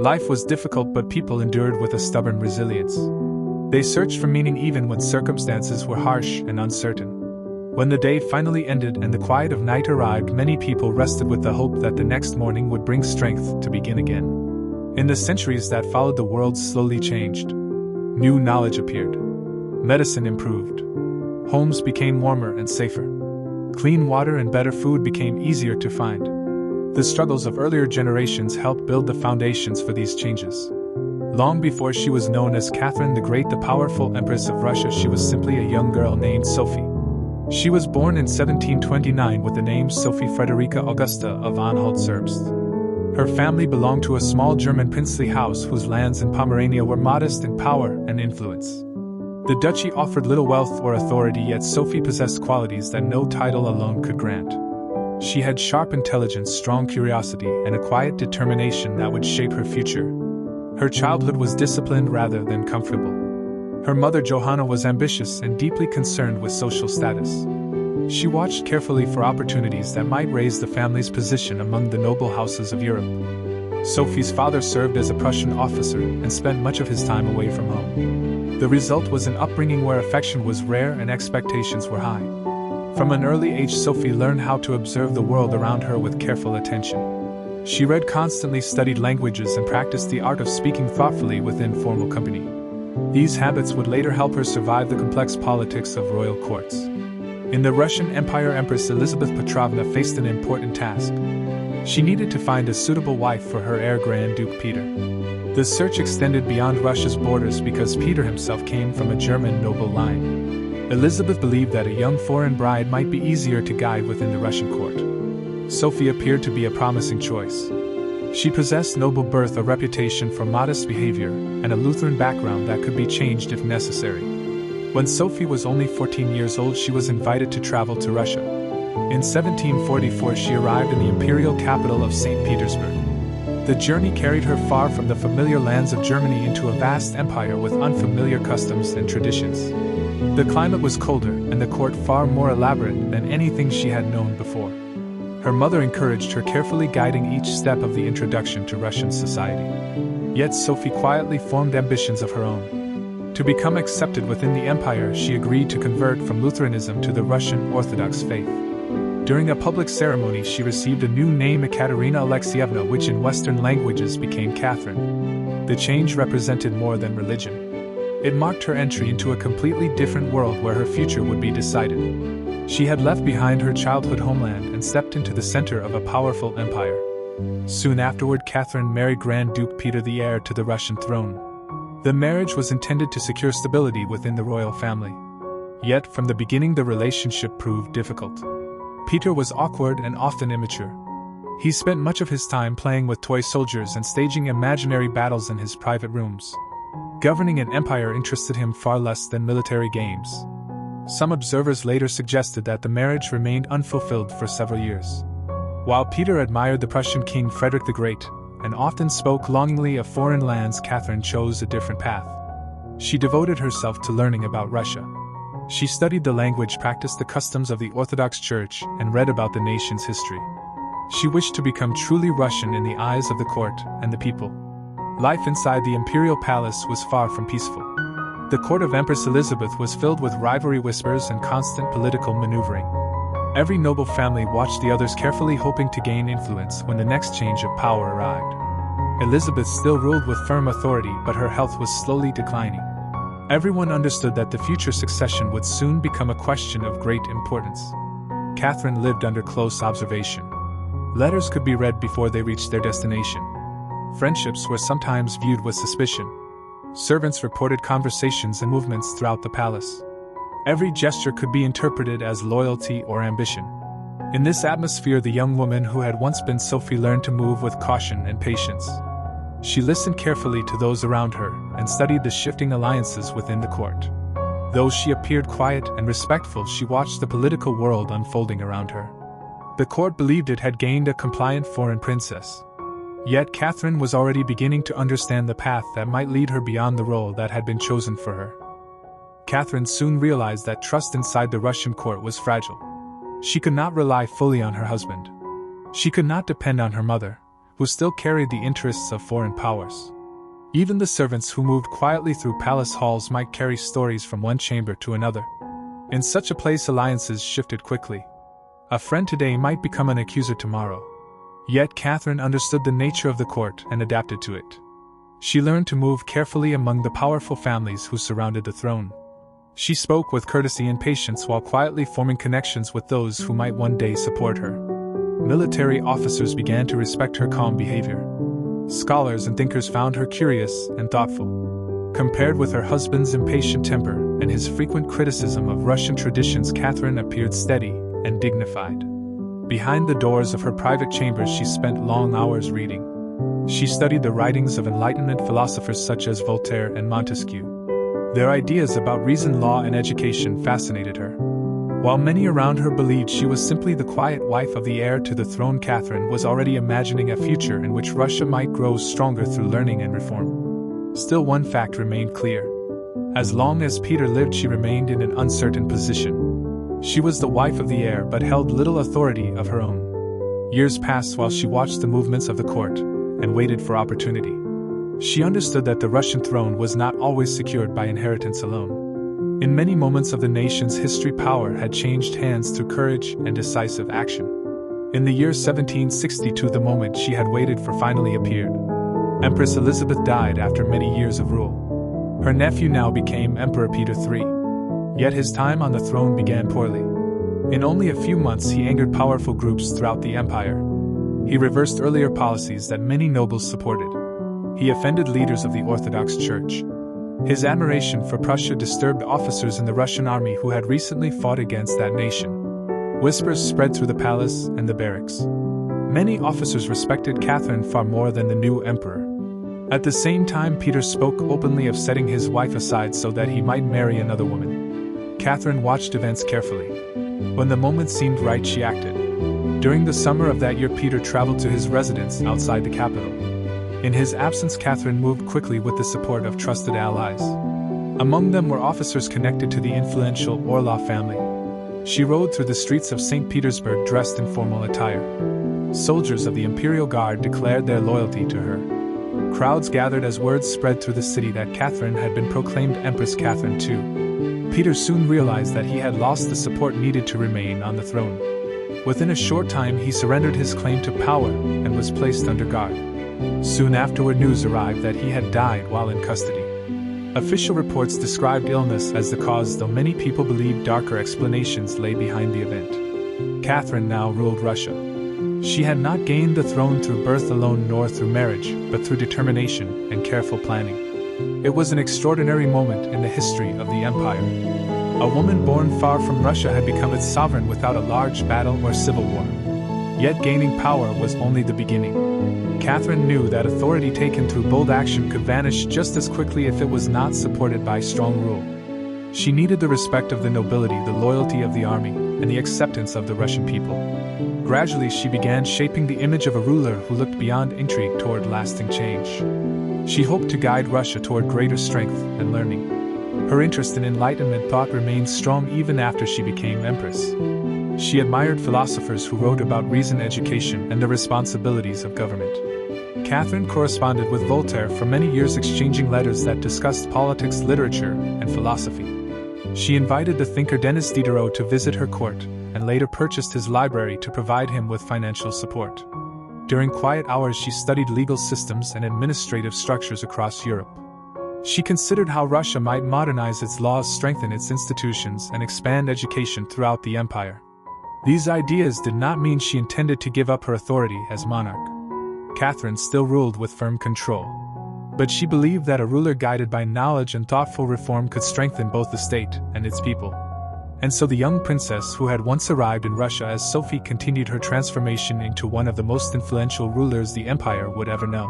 Life was difficult, but people endured with a stubborn resilience. They searched for meaning even when circumstances were harsh and uncertain. When the day finally ended and the quiet of night arrived, many people rested with the hope that the next morning would bring strength to begin again. In the centuries that followed, the world slowly changed. New knowledge appeared. Medicine improved. Homes became warmer and safer. Clean water and better food became easier to find. The struggles of earlier generations helped build the foundations for these changes. Long before she was known as Catherine the Great, the powerful Empress of Russia, she was simply a young girl named Sophie. She was born in 1729 with the name Sophie Frederica Augusta of Anhalt-Zerbst. Her family belonged to a small German princely house whose lands in Pomerania were modest in power and influence. The duchy offered little wealth or authority, yet Sophie possessed qualities that no title alone could grant. She had sharp intelligence, strong curiosity, and a quiet determination that would shape her future. Her childhood was disciplined rather than comfortable. Her mother Johanna was ambitious and deeply concerned with social status. She watched carefully for opportunities that might raise the family's position among the noble houses of Europe. Sophie's father served as a Prussian officer and spent much of his time away from home. The result was an upbringing where affection was rare and expectations were high. From an early age, Sophie learned how to observe the world around her with careful attention. She read constantly, studied languages, and practiced the art of speaking thoughtfully within formal company. These habits would later help her survive the complex politics of royal courts. In the Russian Empire, Empress Elizabeth Petrovna faced an important task. She needed to find a suitable wife for her heir, Grand Duke Peter. The search extended beyond Russia's borders because Peter himself came from a German noble line. Elizabeth believed that a young foreign bride might be easier to guide within the Russian court. Sophie appeared to be a promising choice. She possessed noble birth, a reputation for modest behavior, and a Lutheran background that could be changed if necessary. When Sophie was only 14 years old, she was invited to travel to Russia. In 1744, she arrived in the imperial capital of St. Petersburg. The journey carried her far from the familiar lands of Germany into a vast empire with unfamiliar customs and traditions. The climate was colder, and the court far more elaborate than anything she had known before. Her mother encouraged her, carefully guiding each step of the introduction to Russian society. Yet Sophie quietly formed ambitions of her own. To become accepted within the empire, she agreed to convert from Lutheranism to the Russian Orthodox faith. During a public ceremony, she received a new name, Ekaterina Alexeyevna, which in Western languages became Catherine. The change represented more than religion. It marked her entry into a completely different world where her future would be decided. She had left behind her childhood homeland and stepped into the center of a powerful empire. Soon afterward, Catherine married Grand Duke Peter, the heir to the Russian throne. The marriage was intended to secure stability within the royal family. Yet, from the beginning, the relationship proved difficult. Peter was awkward and often immature. He spent much of his time playing with toy soldiers and staging imaginary battles in his private rooms. Governing an empire interested him far less than military games. Some observers later suggested that the marriage remained unfulfilled for several years. While Peter admired the Prussian King Frederick the Great and often spoke longingly of foreign lands, Catherine chose a different path. She devoted herself to learning about Russia. She studied the language, practiced the customs of the Orthodox Church, and read about the nation's history. She wished to become truly Russian in the eyes of the court and the people. Life inside the imperial palace was far from peaceful. The court of Empress Elizabeth was filled with rivalry, whispers, and constant political maneuvering. Every noble family watched the others carefully, hoping to gain influence when the next change of power arrived. Elizabeth still ruled with firm authority, but her health was slowly declining. Everyone understood that the future succession would soon become a question of great importance. Catherine lived under close observation. Letters could be read before they reached their destination. Friendships were sometimes viewed with suspicion. Servants reported conversations and movements throughout the palace. Every gesture could be interpreted as loyalty or ambition. In this atmosphere, the young woman who had once been Sophie learned to move with caution and patience. She listened carefully to those around her and studied the shifting alliances within the court. Though she appeared quiet and respectful, she watched the political world unfolding around her. The court believed it had gained a compliant foreign princess. Yet Catherine was already beginning to understand the path that might lead her beyond the role that had been chosen for her. Catherine soon realized that trust inside the Russian court was fragile. She could not rely fully on her husband. She could not depend on her mother, who still carried the interests of foreign powers. Even the servants who moved quietly through palace halls might carry stories from one chamber to another. In such a place, alliances shifted quickly. A friend today might become an accuser tomorrow. Yet Catherine understood the nature of the court and adapted to it. She learned to move carefully among the powerful families who surrounded the throne. She spoke with courtesy and patience while quietly forming connections with those who might one day support her. Military officers began to respect her calm behavior. Scholars and thinkers found her curious and thoughtful. Compared with her husband's impatient temper and his frequent criticism of Russian traditions, Catherine appeared steady and dignified. Behind the doors of her private chambers, she spent long hours reading. She studied the writings of Enlightenment philosophers such as Voltaire and Montesquieu. Their ideas about reason, law, and education fascinated her. While many around her believed she was simply the quiet wife of the heir to the throne, Catherine was already imagining a future in which Russia might grow stronger through learning and reform. Still, one fact remained clear. As long as Peter lived, she remained in an uncertain position. She was the wife of the heir but held little authority of her own. Years passed while she watched the movements of the court and waited for opportunity. She understood that the Russian throne was not always secured by inheritance alone. In many moments of the nation's history, power had changed hands through courage and decisive action. In the year 1762, the moment she had waited for finally appeared. Empress Elizabeth died after many years of rule. Her nephew now became Emperor Peter III. Yet his time on the throne began poorly. In only a few months, he angered powerful groups throughout the empire. He reversed earlier policies that many nobles supported. He offended leaders of the Orthodox Church. His admiration for Prussia disturbed officers in the Russian army who had recently fought against that nation. Whispers spread through the palace and the barracks. Many officers respected Catherine far more than the new emperor. At the same time, Peter spoke openly of setting his wife aside so that he might marry another woman. Catherine watched events carefully. When the moment seemed right, she acted. During the summer of that year, Peter traveled to his residence outside the capital. In his absence, Catherine moved quickly with the support of trusted allies. Among them were officers connected to the influential Orlov family. She rode through the streets of St. Petersburg dressed in formal attire. Soldiers of the Imperial Guard declared their loyalty to her. Crowds gathered as word spread through the city that Catherine had been proclaimed Empress Catherine II. Peter soon realized that he had lost the support needed to remain on the throne. Within a short time, he surrendered his claim to power and was placed under guard. Soon afterward, news arrived that he had died while in custody. Official reports described illness as the cause, though many people believed darker explanations lay behind the event. Catherine now ruled Russia. She had not gained the throne through birth alone nor through marriage, but through determination and careful planning. It was an extraordinary moment in the history of the empire. A woman born far from Russia had become its sovereign without a large battle or civil war. Yet gaining power was only the beginning. Catherine knew that authority taken through bold action could vanish just as quickly if it was not supported by strong rule. She needed the respect of the nobility, the loyalty of the army, and the acceptance of the Russian people. Gradually, she began shaping the image of a ruler who looked beyond intrigue toward lasting change. She hoped to guide Russia toward greater strength and learning. Her interest in Enlightenment thought remained strong even after she became empress. She admired philosophers who wrote about reason, education, and the responsibilities of government. Catherine corresponded with Voltaire for many years, exchanging letters that discussed politics, literature, and philosophy. She invited the thinker Denis Diderot to visit her court, and later purchased his library to provide him with financial support. During quiet hours, she studied legal systems and administrative structures across Europe. She considered how Russia might modernize its laws, strengthen its institutions, and expand education throughout the empire. These ideas did not mean she intended to give up her authority as monarch. Catherine still ruled with firm control. But she believed that a ruler guided by knowledge and thoughtful reform could strengthen both the state and its people. And so the young princess who had once arrived in Russia as Sophie continued her transformation into one of the most influential rulers the empire would ever know.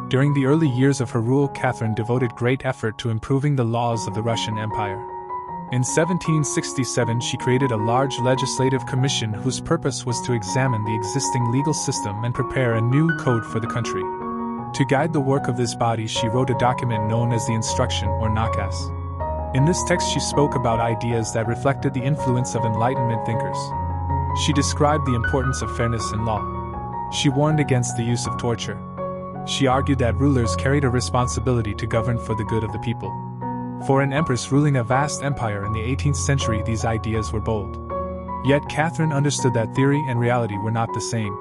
During the early years of her rule, Catherine devoted great effort to improving the laws of the Russian Empire. In 1767, she created a large legislative commission whose purpose was to examine the existing legal system and prepare a new code for the country. To guide the work of this body, she wrote a document known as the Instruction or Nakaz. In this text, she spoke about ideas that reflected the influence of Enlightenment thinkers. She described the importance of fairness in law. She warned against the use of torture. She argued that rulers carried a responsibility to govern for the good of the people. For an empress ruling a vast empire in the 18th century, these ideas were bold. Yet Catherine understood that theory and reality were not the same.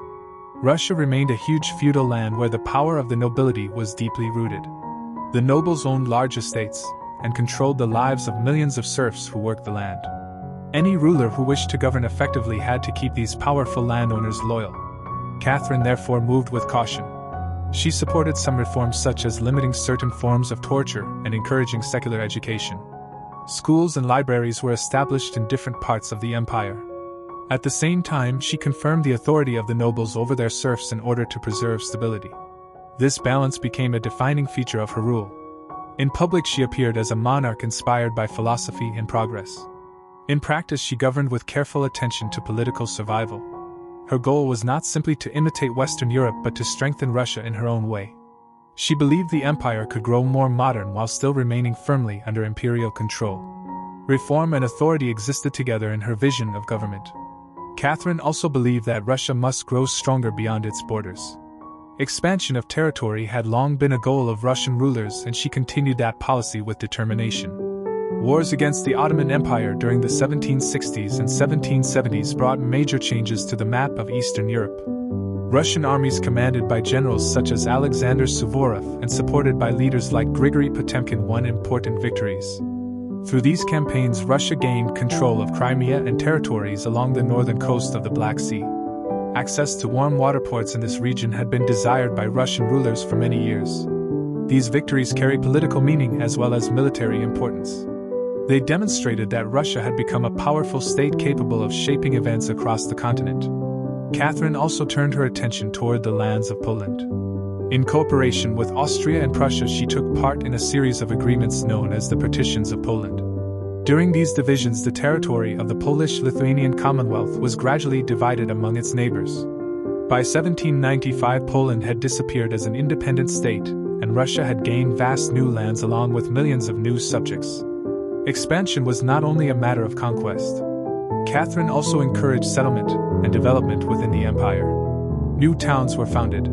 Russia remained a huge feudal land where the power of the nobility was deeply rooted. The nobles owned large estates and controlled the lives of millions of serfs who worked the land. Any ruler who wished to govern effectively had to keep these powerful landowners loyal. Catherine therefore moved with caution. She supported some reforms such as limiting certain forms of torture and encouraging secular education. Schools and libraries were established in different parts of the empire. At the same time, she confirmed the authority of the nobles over their serfs in order to preserve stability. This balance became a defining feature of her rule. In public, she appeared as a monarch inspired by philosophy and progress. In practice, she governed with careful attention to political survival. Her goal was not simply to imitate Western Europe but to strengthen Russia in her own way. She believed the empire could grow more modern while still remaining firmly under imperial control. Reform and authority existed together in her vision of government. Catherine also believed that Russia must grow stronger beyond its borders. Expansion of territory had long been a goal of Russian rulers, and she continued that policy with determination. Wars against the Ottoman Empire during the 1760s and 1770s brought major changes to the map of Eastern Europe. Russian armies commanded by generals such as Alexander Suvorov and supported by leaders like Grigory Potemkin won important victories. Through these campaigns, Russia gained control of Crimea and territories along the northern coast of the Black Sea. Access to warm water ports in this region had been desired by Russian rulers for many years. These victories carried political meaning as well as military importance. They demonstrated that Russia had become a powerful state capable of shaping events across the continent. Catherine also turned her attention toward the lands of Poland. In cooperation with Austria and Prussia, she took part in a series of agreements known as the Partitions of Poland. During these divisions, the territory of the Polish-Lithuanian Commonwealth was gradually divided among its neighbors. By 1795, Poland had disappeared as an independent state, and Russia had gained vast new lands along with millions of new subjects. Expansion was not only a matter of conquest. Catherine also encouraged settlement and development within the empire. New towns were founded.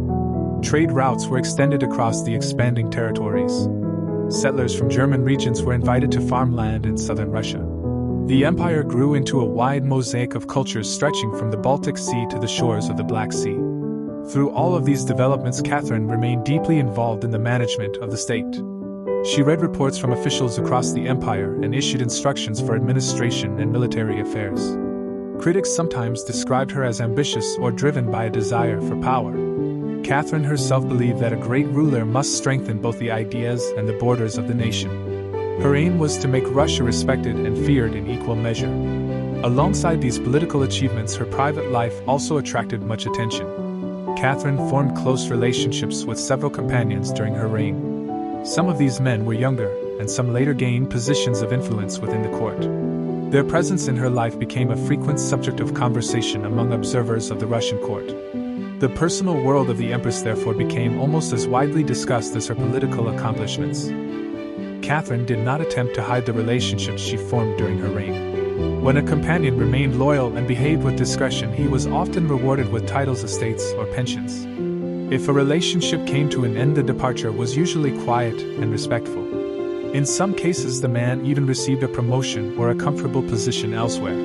Trade routes were extended across the expanding territories. Settlers from German regions were invited to farm land in southern Russia. The empire grew into a wide mosaic of cultures stretching from the Baltic Sea to the shores of the Black Sea. Through all of these developments, Catherine remained deeply involved in the management of the state. She read reports from officials across the empire and issued instructions for administration and military affairs. Critics sometimes described her as ambitious or driven by a desire for power. Catherine herself believed that a great ruler must strengthen both the ideas and the borders of the nation. Her aim was to make Russia respected and feared in equal measure. Alongside these political achievements, her private life also attracted much attention. Catherine formed close relationships with several companions during her reign. Some of these men were younger, and some later gained positions of influence within the court. Their presence in her life became a frequent subject of conversation among observers of the Russian court. The personal world of the empress therefore became almost as widely discussed as her political accomplishments. Catherine did not attempt to hide the relationships she formed during her reign. When a companion remained loyal and behaved with discretion, he was often rewarded with titles, estates, or pensions. If a relationship came to an end, the departure was usually quiet and respectful. In some cases, the man even received a promotion or a comfortable position elsewhere.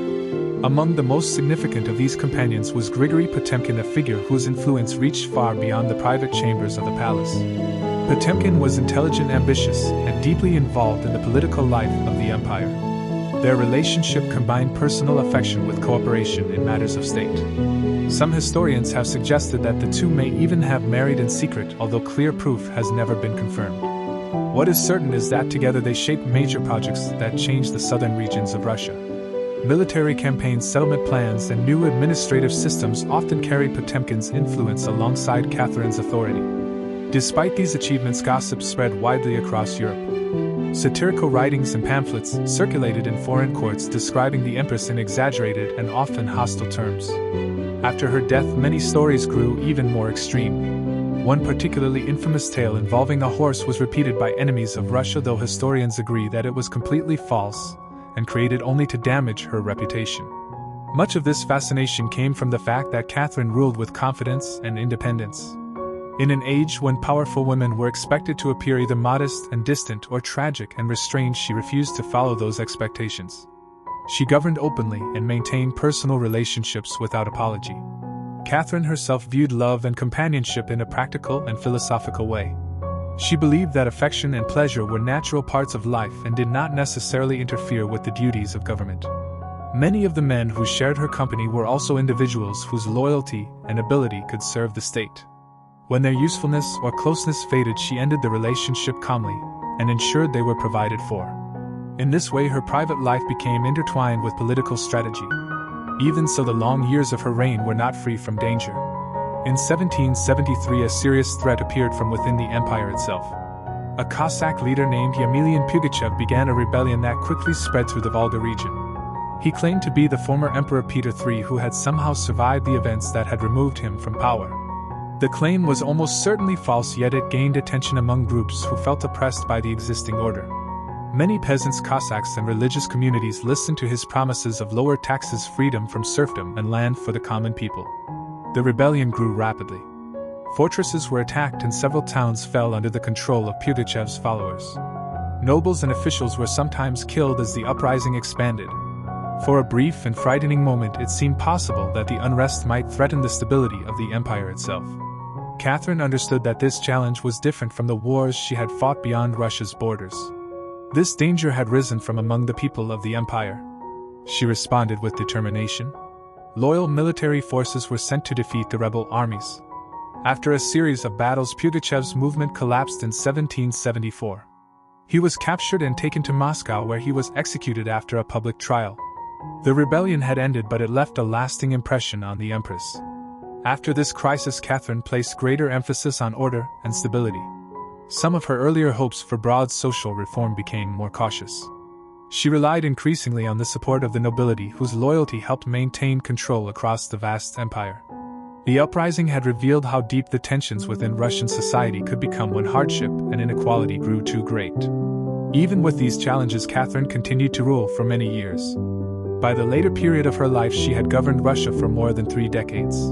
Among the most significant of these companions was Grigory Potemkin, a figure whose influence reached far beyond the private chambers of the palace. Potemkin was intelligent, ambitious, and deeply involved in the political life of the empire. Their relationship combined personal affection with cooperation in matters of state. Some historians have suggested that the two may even have married in secret, although clear proof has never been confirmed. What is certain is that together they shaped major projects that changed the southern regions of Russia. Military campaigns, settlement plans, and new administrative systems often carried Potemkin's influence alongside Catherine's authority. Despite these achievements, gossip spread widely across Europe. Satirical writings and pamphlets circulated in foreign courts describing the empress in exaggerated and often hostile terms. After her death, many stories grew even more extreme. One particularly infamous tale involving a horse was repeated by enemies of Russia, though historians agree that it was completely false and created only to damage her reputation. Much of this fascination came from the fact that Catherine ruled with confidence and independence. In an age when powerful women were expected to appear either modest and distant or tragic and restrained, she refused to follow those expectations. She governed openly and maintained personal relationships without apology. Catherine herself viewed love and companionship in a practical and philosophical way. She believed that affection and pleasure were natural parts of life and did not necessarily interfere with the duties of government. Many of the men who shared her company were also individuals whose loyalty and ability could serve the state. When their usefulness or closeness faded, she ended the relationship calmly and ensured they were provided for. In this way, her private life became intertwined with political strategy. Even so, the long years of her reign were not free from danger. In 1773, a serious threat appeared from within the empire itself. A Cossack leader named Yamilian Pugachev began a rebellion that quickly spread through the Volga region. He claimed to be the former Emperor Peter III who had somehow survived the events that had removed him from power. The claim was almost certainly false, yet it gained attention among groups who felt oppressed by the existing order. Many peasants, Cossacks, and religious communities listened to his promises of lower taxes, freedom from serfdom, and land for the common people. The rebellion grew rapidly. Fortresses were attacked and several towns fell under the control of Pugachev's followers. Nobles and officials were sometimes killed as the uprising expanded. For a brief and frightening moment, it seemed possible that the unrest might threaten the stability of the empire itself. Catherine understood that this challenge was different from the wars she had fought beyond Russia's borders. This danger had risen from among the people of the empire. She responded with determination. Loyal military forces were sent to defeat the rebel armies. After a series of battles, Pugachev's movement collapsed in 1774. He was captured and taken to Moscow, where he was executed after a public trial. The rebellion had ended, but it left a lasting impression on the empress. After this crisis, Catherine placed greater emphasis on order and stability. Some of her earlier hopes for broad social reform became more cautious. She relied increasingly on the support of the nobility, whose loyalty helped maintain control across the vast empire. The uprising had revealed how deep the tensions within Russian society could become when hardship and inequality grew too great. Even with these challenges, Catherine continued to rule for many years. By the later period of her life, she had governed Russia for more than 3 decades.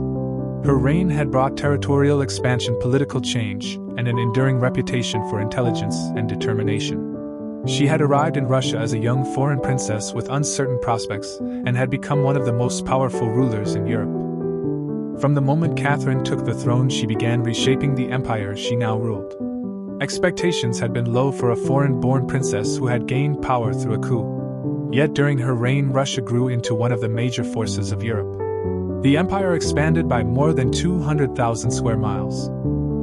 Her reign had brought territorial expansion, political change, and an enduring reputation for intelligence and determination. She had arrived in Russia as a young foreign princess with uncertain prospects and had become one of the most powerful rulers in Europe. From the moment Catherine took the throne, she began reshaping the empire she now ruled. Expectations had been low for a foreign-born princess who had gained power through a coup. Yet during her reign, Russia grew into one of the major forces of Europe. The empire expanded by more than 200,000 square miles.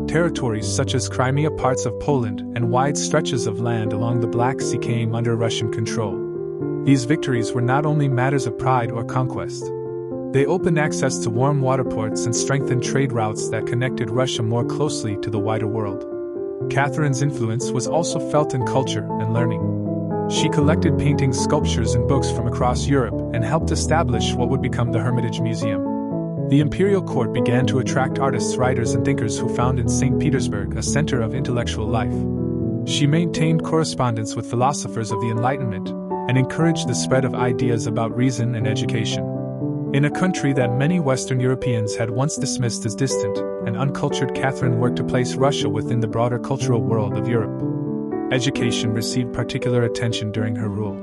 Territories such as Crimea, parts of Poland, and wide stretches of land along the Black Sea came under Russian control. These victories were not only matters of pride or conquest. They opened access to warm water ports and strengthened trade routes that connected Russia more closely to the wider world. Catherine's influence was also felt in culture and learning. She collected paintings, sculptures, and books from across Europe and helped establish what would become the Hermitage Museum. The imperial court began to attract artists, writers, and thinkers who found in St. Petersburg a center of intellectual life. She maintained correspondence with philosophers of the Enlightenment and encouraged the spread of ideas about reason and education. In a country that many Western Europeans had once dismissed as distant and uncultured, Catherine worked to place Russia within the broader cultural world of Europe. Education received particular attention during her rule.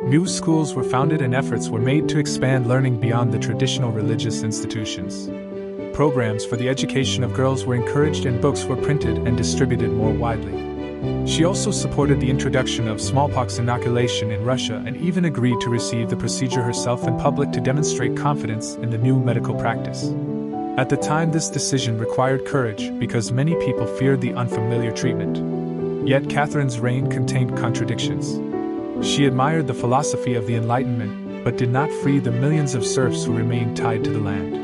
New schools were founded and efforts were made to expand learning beyond the traditional religious institutions. Programs for the education of girls were encouraged and books were printed and distributed more widely. She also supported the introduction of smallpox inoculation in Russia and even agreed to receive the procedure herself in public to demonstrate confidence in the new medical practice. At the time, this decision required courage because many people feared the unfamiliar treatment. Yet Catherine's reign contained contradictions. She admired the philosophy of the Enlightenment, but did not free the millions of serfs who remained tied to the land.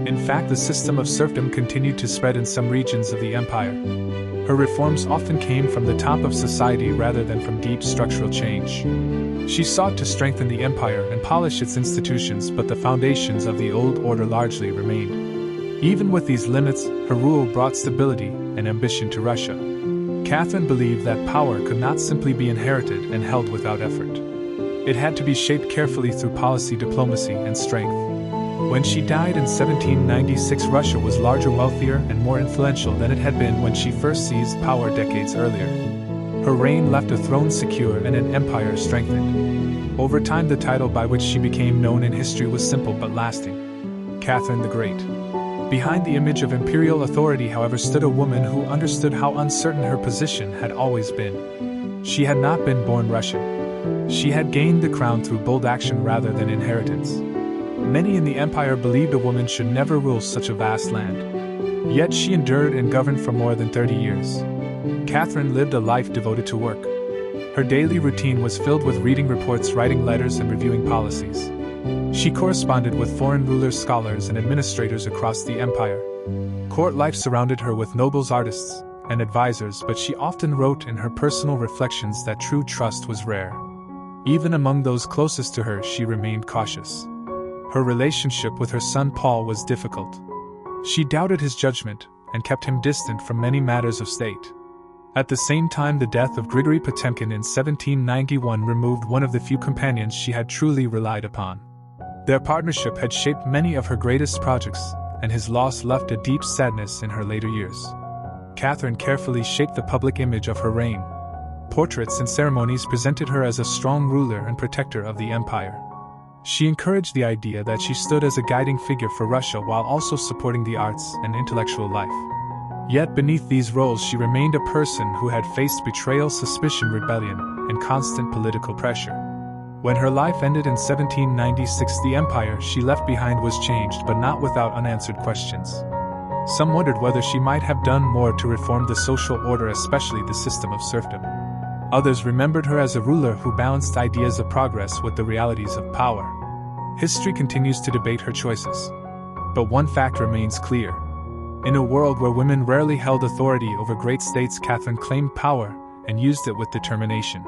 In fact, the system of serfdom continued to spread in some regions of the empire. Her reforms often came from the top of society rather than from deep structural change. She sought to strengthen the empire and polish its institutions, but the foundations of the old order largely remained. Even with these limits, her rule brought stability and ambition to Russia. Catherine believed that power could not simply be inherited and held without effort. It had to be shaped carefully through policy, diplomacy, and strength. When she died in 1796, Russia was larger, wealthier, and more influential than it had been when she first seized power decades earlier. Her reign left a throne secure and an empire strengthened. Over time, the title by which she became known in history was simple but lasting: Catherine the Great. Behind the image of imperial authority, however, stood a woman who understood how uncertain her position had always been. She had not been born Russian. She had gained the crown through bold action rather than inheritance. Many in the empire believed a woman should never rule such a vast land. Yet she endured and governed for more than 30 years. Catherine lived a life devoted to work. Her daily routine was filled with reading reports, writing letters, and reviewing policies. She corresponded with foreign rulers, scholars, and administrators across the empire. Court life surrounded her with nobles, artists, and advisors, but she often wrote in her personal reflections that true trust was rare. Even among those closest to her, she remained cautious. Her relationship with her son Paul was difficult. She doubted his judgment and kept him distant from many matters of state. At the same time, the death of Grigory Potemkin in 1791 removed one of the few companions she had truly relied upon. Their partnership had shaped many of her greatest projects, and his loss left a deep sadness in her later years. Catherine carefully shaped the public image of her reign. portraits and ceremonies presented her as a strong ruler and protector of the empire. She encouraged the idea that she stood as a guiding figure for Russia while also supporting the arts and intellectual life. Yet beneath these roles she remained a person who had faced betrayal, suspicion, rebellion, and constant political pressure. When her life ended in 1796, the empire she left behind was changed, but not without unanswered questions. Some wondered whether she might have done more to reform the social order, especially the system of serfdom. Others remembered her as a ruler who balanced ideas of progress with the realities of power. History continues to debate her choices. But one fact remains clear. In a world where women rarely held authority over great states, Catherine claimed power and used it with determination.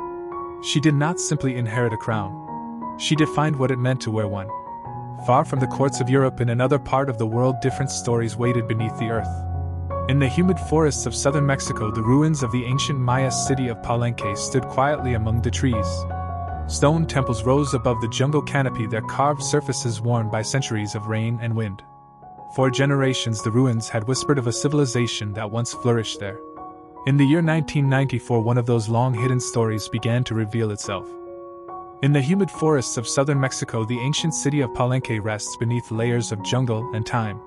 She did not simply inherit a crown. She defined what it meant to wear one. Far from the courts of Europe, in another part of the world, different stories waited beneath the earth. In the humid forests of southern Mexico, the ruins of the ancient Maya city of Palenque stood quietly among the trees. Stone temples rose above the jungle canopy, their carved surfaces worn by centuries of rain and wind. For generations, the ruins had whispered of a civilization that once flourished there. In the year 1994, one of those long-hidden stories began to reveal itself. In the humid forests of southern Mexico, the ancient city of Palenque rests beneath layers of jungle and time.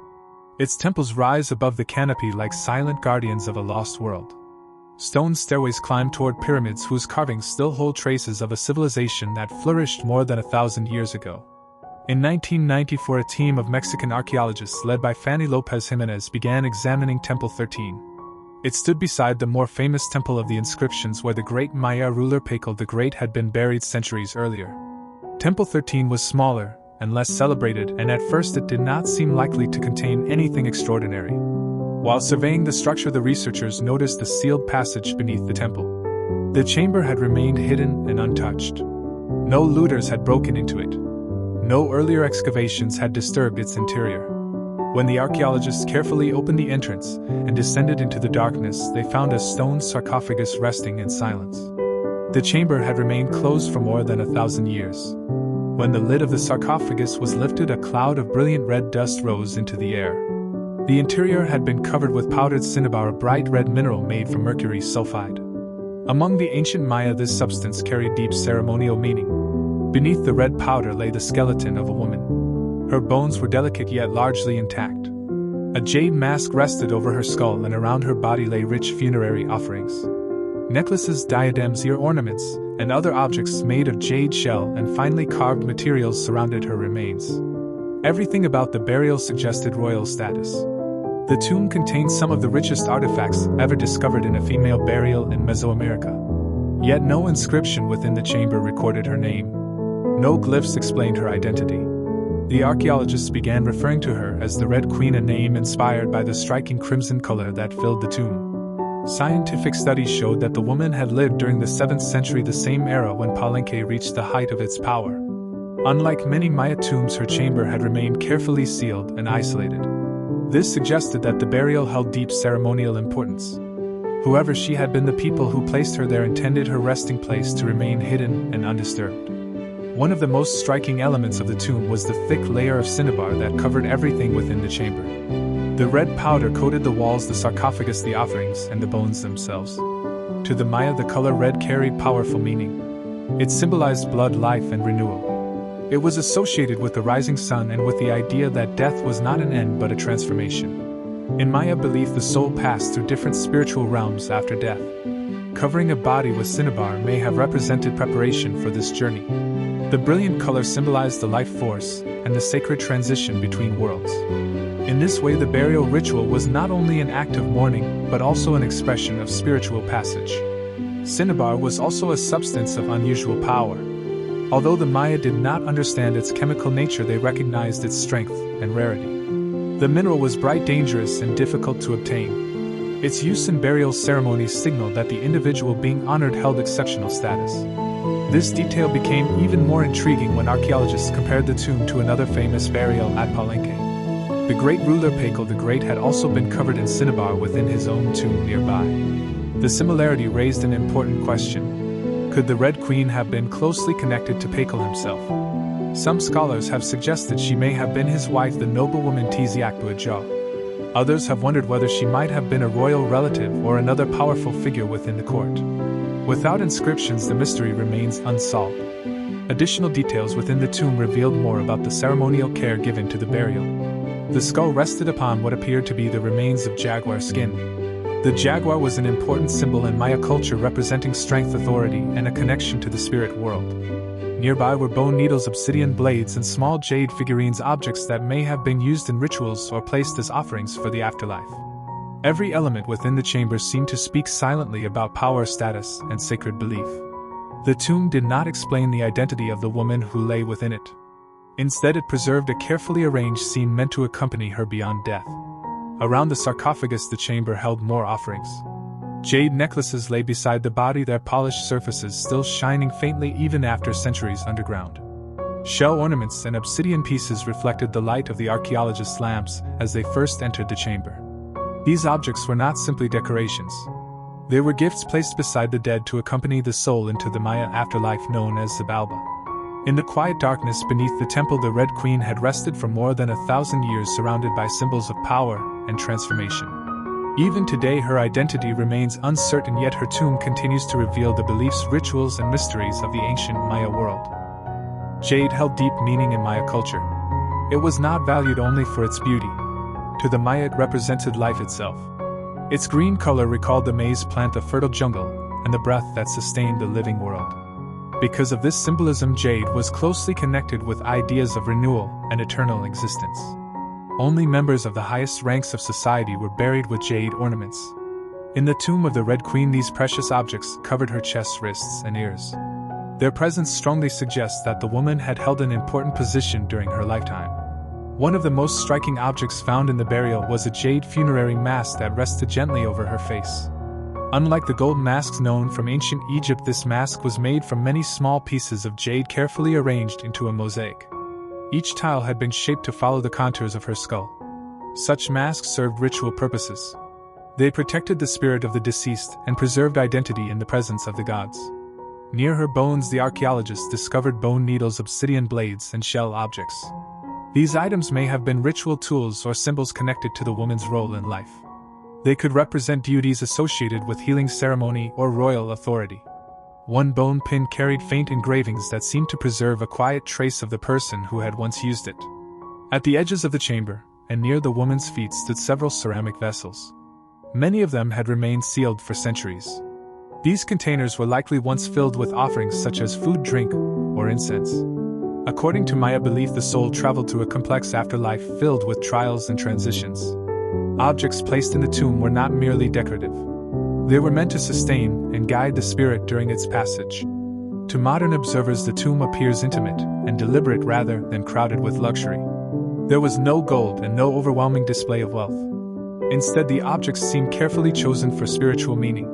Its temples rise above the canopy like silent guardians of a lost world. Stone stairways climb toward pyramids whose carvings still hold traces of a civilization that flourished more than 1,000 years ago. In 1994, a team of Mexican archaeologists led by Fanny Lopez Jimenez began examining Temple 13. It stood beside the more famous Temple of the Inscriptions, where the great Maya ruler Pacal the Great had been buried centuries earlier. Temple 13 was smaller and less celebrated, and at first it did not seem likely to contain anything extraordinary. While surveying the structure, the researchers noticed the sealed passage beneath the temple. The chamber had remained hidden and untouched. No looters had broken into it. No earlier excavations had disturbed its interior. When the archaeologists carefully opened the entrance and descended into the darkness, they found a stone sarcophagus resting in silence. The chamber had remained closed for more than 1,000 years. When the lid of the sarcophagus was lifted, a cloud of brilliant red dust rose into the air. The interior had been covered with powdered cinnabar, a bright red mineral made from mercury sulfide. Among the ancient Maya, this substance carried deep ceremonial meaning. Beneath the red powder lay the skeleton of a woman. Her bones were delicate yet largely intact. A jade mask rested over her skull, and around her body lay rich funerary offerings. Necklaces, diadems, ear ornaments, and other objects made of jade shell and finely carved materials surrounded her remains. Everything about the burial suggested royal status. The tomb contained some of the richest artifacts ever discovered in a female burial in Mesoamerica. Yet no inscription within the chamber recorded her name. No glyphs explained her identity. The archaeologists began referring to her as the Red Queen, a name inspired by the striking crimson color that filled the tomb. Scientific studies showed that the woman had lived during the 7th century, the same era when Palenque reached the height of its power. Unlike many Maya tombs, her chamber had remained carefully sealed and isolated. This suggested that the burial held deep ceremonial importance. Whoever she had been, the people who placed her there intended her resting place to remain hidden and undisturbed. One of the most striking elements of the tomb was the thick layer of cinnabar that covered everything within the chamber. The red powder coated the walls, the sarcophagus, the offerings, and the bones themselves. To the Maya, the color red carried powerful meaning. It symbolized blood, life, and renewal. It was associated with the rising sun and with the idea that death was not an end but a transformation. In Maya belief, the soul passed through different spiritual realms after death. Covering a body with cinnabar may have represented preparation for this journey. The brilliant color symbolized the life force and the sacred transition between worlds. In this way, the burial ritual was not only an act of mourning, but also an expression of spiritual passage. Cinnabar was also a substance of unusual power. Although the Maya did not understand its chemical nature, they recognized its strength and rarity. The mineral was bright, dangerous, and difficult to obtain. Its use in burial ceremonies signaled that the individual being honored held exceptional status. This detail became even more intriguing when archaeologists compared the tomb to another famous burial at Palenque. The great ruler Pacal the Great had also been covered in cinnabar within his own tomb nearby. The similarity raised an important question. Could the Red Queen have been closely connected to Pacal himself? Some scholars have suggested she may have been his wife, the noblewoman Tiziaquaja. Others have wondered whether she might have been a royal relative or another powerful figure within the court. Without inscriptions, the mystery remains unsolved. Additional details within the tomb revealed more about the ceremonial care given to the burial. The skull rested upon what appeared to be the remains of jaguar skin. The jaguar was an important symbol in Maya culture, representing strength, authority, and a connection to the spirit world. Nearby were bone needles, obsidian blades, and small jade figurines, objects that may have been used in rituals or placed as offerings for the afterlife. Every element within the chamber seemed to speak silently about power, status, and sacred belief. The tomb did not explain the identity of the woman who lay within it. Instead, it preserved a carefully arranged scene meant to accompany her beyond death. Around the sarcophagus, the chamber held more offerings. Jade necklaces lay beside the body, their polished surfaces still shining faintly even after centuries underground. Shell ornaments and obsidian pieces reflected the light of the archaeologists' lamps as they first entered the chamber. These objects were not simply decorations. They were gifts placed beside the dead to accompany the soul into the Maya afterlife known as Xibalba. In the quiet darkness beneath the temple, the Red Queen had rested for more than 1,000 years, surrounded by symbols of power and transformation. Even today, her identity remains uncertain, yet her tomb continues to reveal the beliefs, rituals, and mysteries of the ancient Maya world. Jade held deep meaning in Maya culture. It was not valued only for its beauty. To the Maya, it represented life itself. Its green color recalled the maize plant, the fertile jungle, and the breath that sustained the living world. Because of this symbolism, jade was closely connected with ideas of renewal and eternal existence. Only members of the highest ranks of society were buried with jade ornaments. In the tomb of the Red Queen, these precious objects covered her chest, wrists, and ears. Their presence strongly suggests that the woman had held an important position during her lifetime. One of the most striking objects found in the burial was a jade funerary mask that rested gently over her face. Unlike the gold masks known from ancient Egypt, this mask was made from many small pieces of jade carefully arranged into a mosaic. Each tile had been shaped to follow the contours of her skull. Such masks served ritual purposes. They protected the spirit of the deceased and preserved identity in the presence of the gods. Near her bones, the archaeologists discovered bone needles, obsidian blades, and shell objects. These items may have been ritual tools or symbols connected to the woman's role in life. They could represent duties associated with healing ceremony or royal authority. One bone pin carried faint engravings that seemed to preserve a quiet trace of the person who had once used it. At the edges of the chamber, and near the woman's feet, stood several ceramic vessels. Many of them had remained sealed for centuries. These containers were likely once filled with offerings such as food, drink, or incense. According to Maya belief, the soul traveled through a complex afterlife filled with trials and transitions. Objects placed in the tomb were not merely decorative. They were meant to sustain and guide the spirit during its passage. To modern observers, the tomb appears intimate and deliberate rather than crowded with luxury. There was no gold and no overwhelming display of wealth. Instead, the objects seemed carefully chosen for spiritual meaning.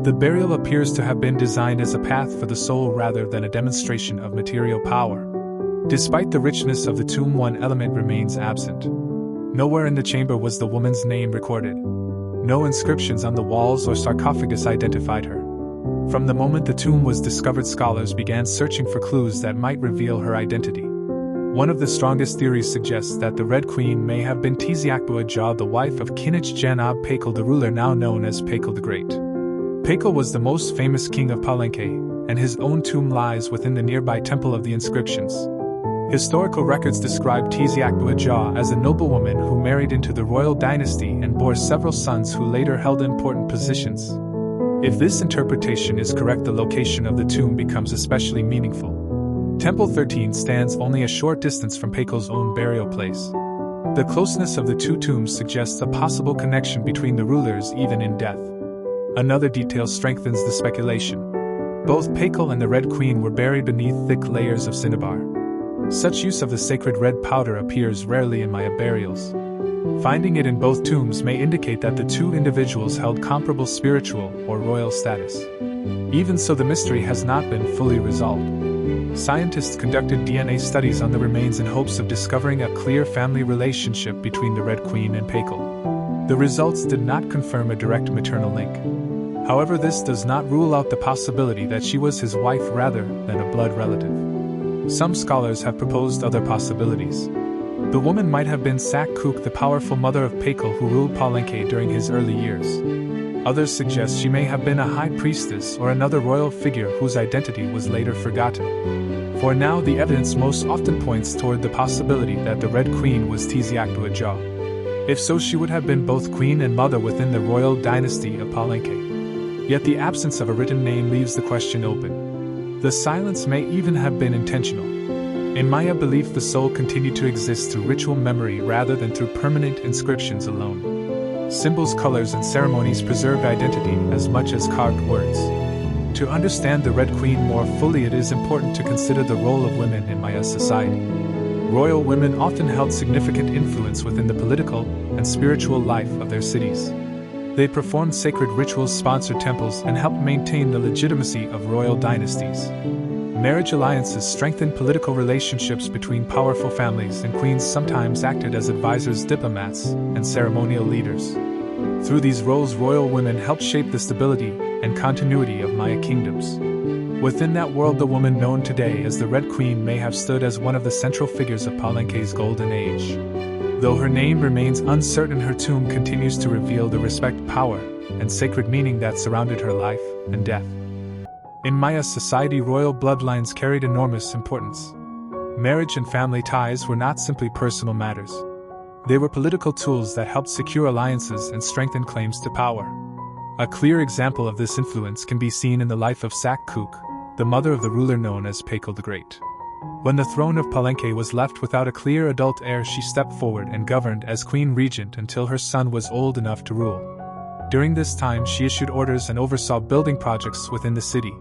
The burial appears to have been designed as a path for the soul rather than a demonstration of material power. Despite the richness of the tomb, one element remains absent. Nowhere in the chamber was the woman's name recorded. No inscriptions on the walls or sarcophagus identified her. From the moment the tomb was discovered, scholars began searching for clues that might reveal her identity. One of the strongest theories suggests that the Red Queen may have been Tiziakbu-Adja, the wife of Kinich Janab Pakal, the ruler now known as Pakal the Great. Pakal was the most famous king of Palenque, and his own tomb lies within the nearby Temple of the Inscriptions. Historical records describe Tiziakbu-Adja as a noblewoman who married into the royal dynasty and bore several sons who later held important positions. If this interpretation is correct, the location of the tomb becomes especially meaningful. Temple 13 stands only a short distance from Pakal's own burial place. The closeness of the two tombs suggests a possible connection between the rulers even in death. Another detail strengthens the speculation. Both Pakal and the Red Queen were buried beneath thick layers of cinnabar. Such use of the sacred red powder appears rarely in Maya burials. Finding it in both tombs may indicate that the two individuals held comparable spiritual or royal status. Even so, the mystery has not been fully resolved. Scientists conducted DNA studies on the remains in hopes of discovering a clear family relationship between the Red Queen and Pakal. The results did not confirm a direct maternal link. However, this does not rule out the possibility that she was his wife rather than a blood relative. Some scholars have proposed other possibilities. The woman might have been Sak Kuk, the powerful mother of Pakal who ruled Palenque during his early years. Others suggest she may have been a high priestess or another royal figure whose identity was later forgotten. For now, the evidence most often points toward the possibility that the Red Queen was Tiziaktwe. If so, she would have been both queen and mother within the royal dynasty of Palenque. Yet the absence of a written name leaves the question open. The silence may even have been intentional. In Maya belief, the soul continued to exist through ritual memory rather than through permanent inscriptions alone. Symbols, colors, and ceremonies preserved identity as much as carved words. To understand the Red Queen more fully, it is important to consider the role of women in Maya society. Royal women often held significant influence within the political and spiritual life of their cities. They performed sacred rituals, sponsored temples, and helped maintain the legitimacy of royal dynasties. Marriage alliances strengthened political relationships between powerful families, and queens sometimes acted as advisors, diplomats, and ceremonial leaders. Through these roles, royal women helped shape the stability and continuity of Maya kingdoms. Within that world, the woman known today as the Red Queen may have stood as one of the central figures of Palenque's golden age. Though her name remains uncertain, her tomb continues to reveal the respect, power, and sacred meaning that surrounded her life and death. In Maya society, royal bloodlines carried enormous importance. Marriage and family ties were not simply personal matters. They were political tools that helped secure alliances and strengthen claims to power. A clear example of this influence can be seen in the life of Sak Kuk, the mother of the ruler known as Pakal the Great. When the throne of Palenque was left without a clear adult heir, she stepped forward and governed as queen regent until her son was old enough to rule. During this time, she issued orders and oversaw building projects within the city.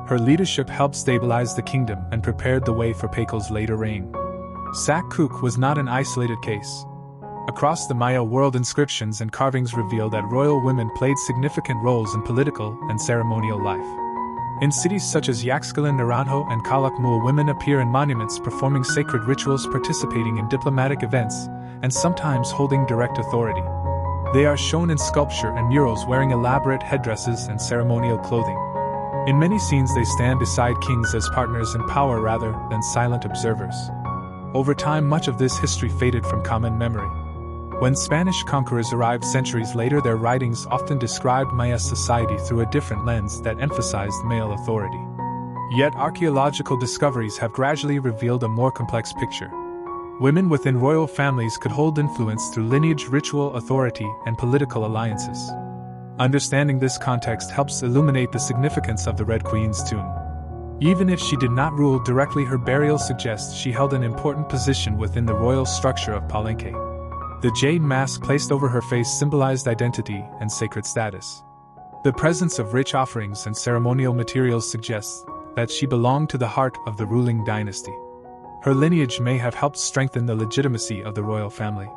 Her leadership helped stabilize the kingdom and prepared the way for Pakal's later reign. Sak Kuk was not an isolated case. Across the Maya world, inscriptions and carvings reveal that royal women played significant roles in political and ceremonial life. In cities such as Yaxchilan, Naranjo, and Calakmul, women appear in monuments performing sacred rituals, participating in diplomatic events, and sometimes holding direct authority. They are shown in sculpture and murals wearing elaborate headdresses and ceremonial clothing. In many scenes, they stand beside kings as partners in power rather than silent observers. Over time, much of this history faded from common memory. When Spanish conquerors arrived centuries later, their writings often described Maya society through a different lens that emphasized male authority. Yet archaeological discoveries have gradually revealed a more complex picture. Women within royal families could hold influence through lineage, ritual, authority, and political alliances. Understanding this context helps illuminate the significance of the Red Queen's tomb. Even if she did not rule directly, her burial suggests she held an important position within the royal structure of Palenque. The jade mask placed over her face symbolized identity and sacred status. The presence of rich offerings and ceremonial materials suggests that she belonged to the heart of the ruling dynasty. Her lineage may have helped strengthen the legitimacy of the royal family.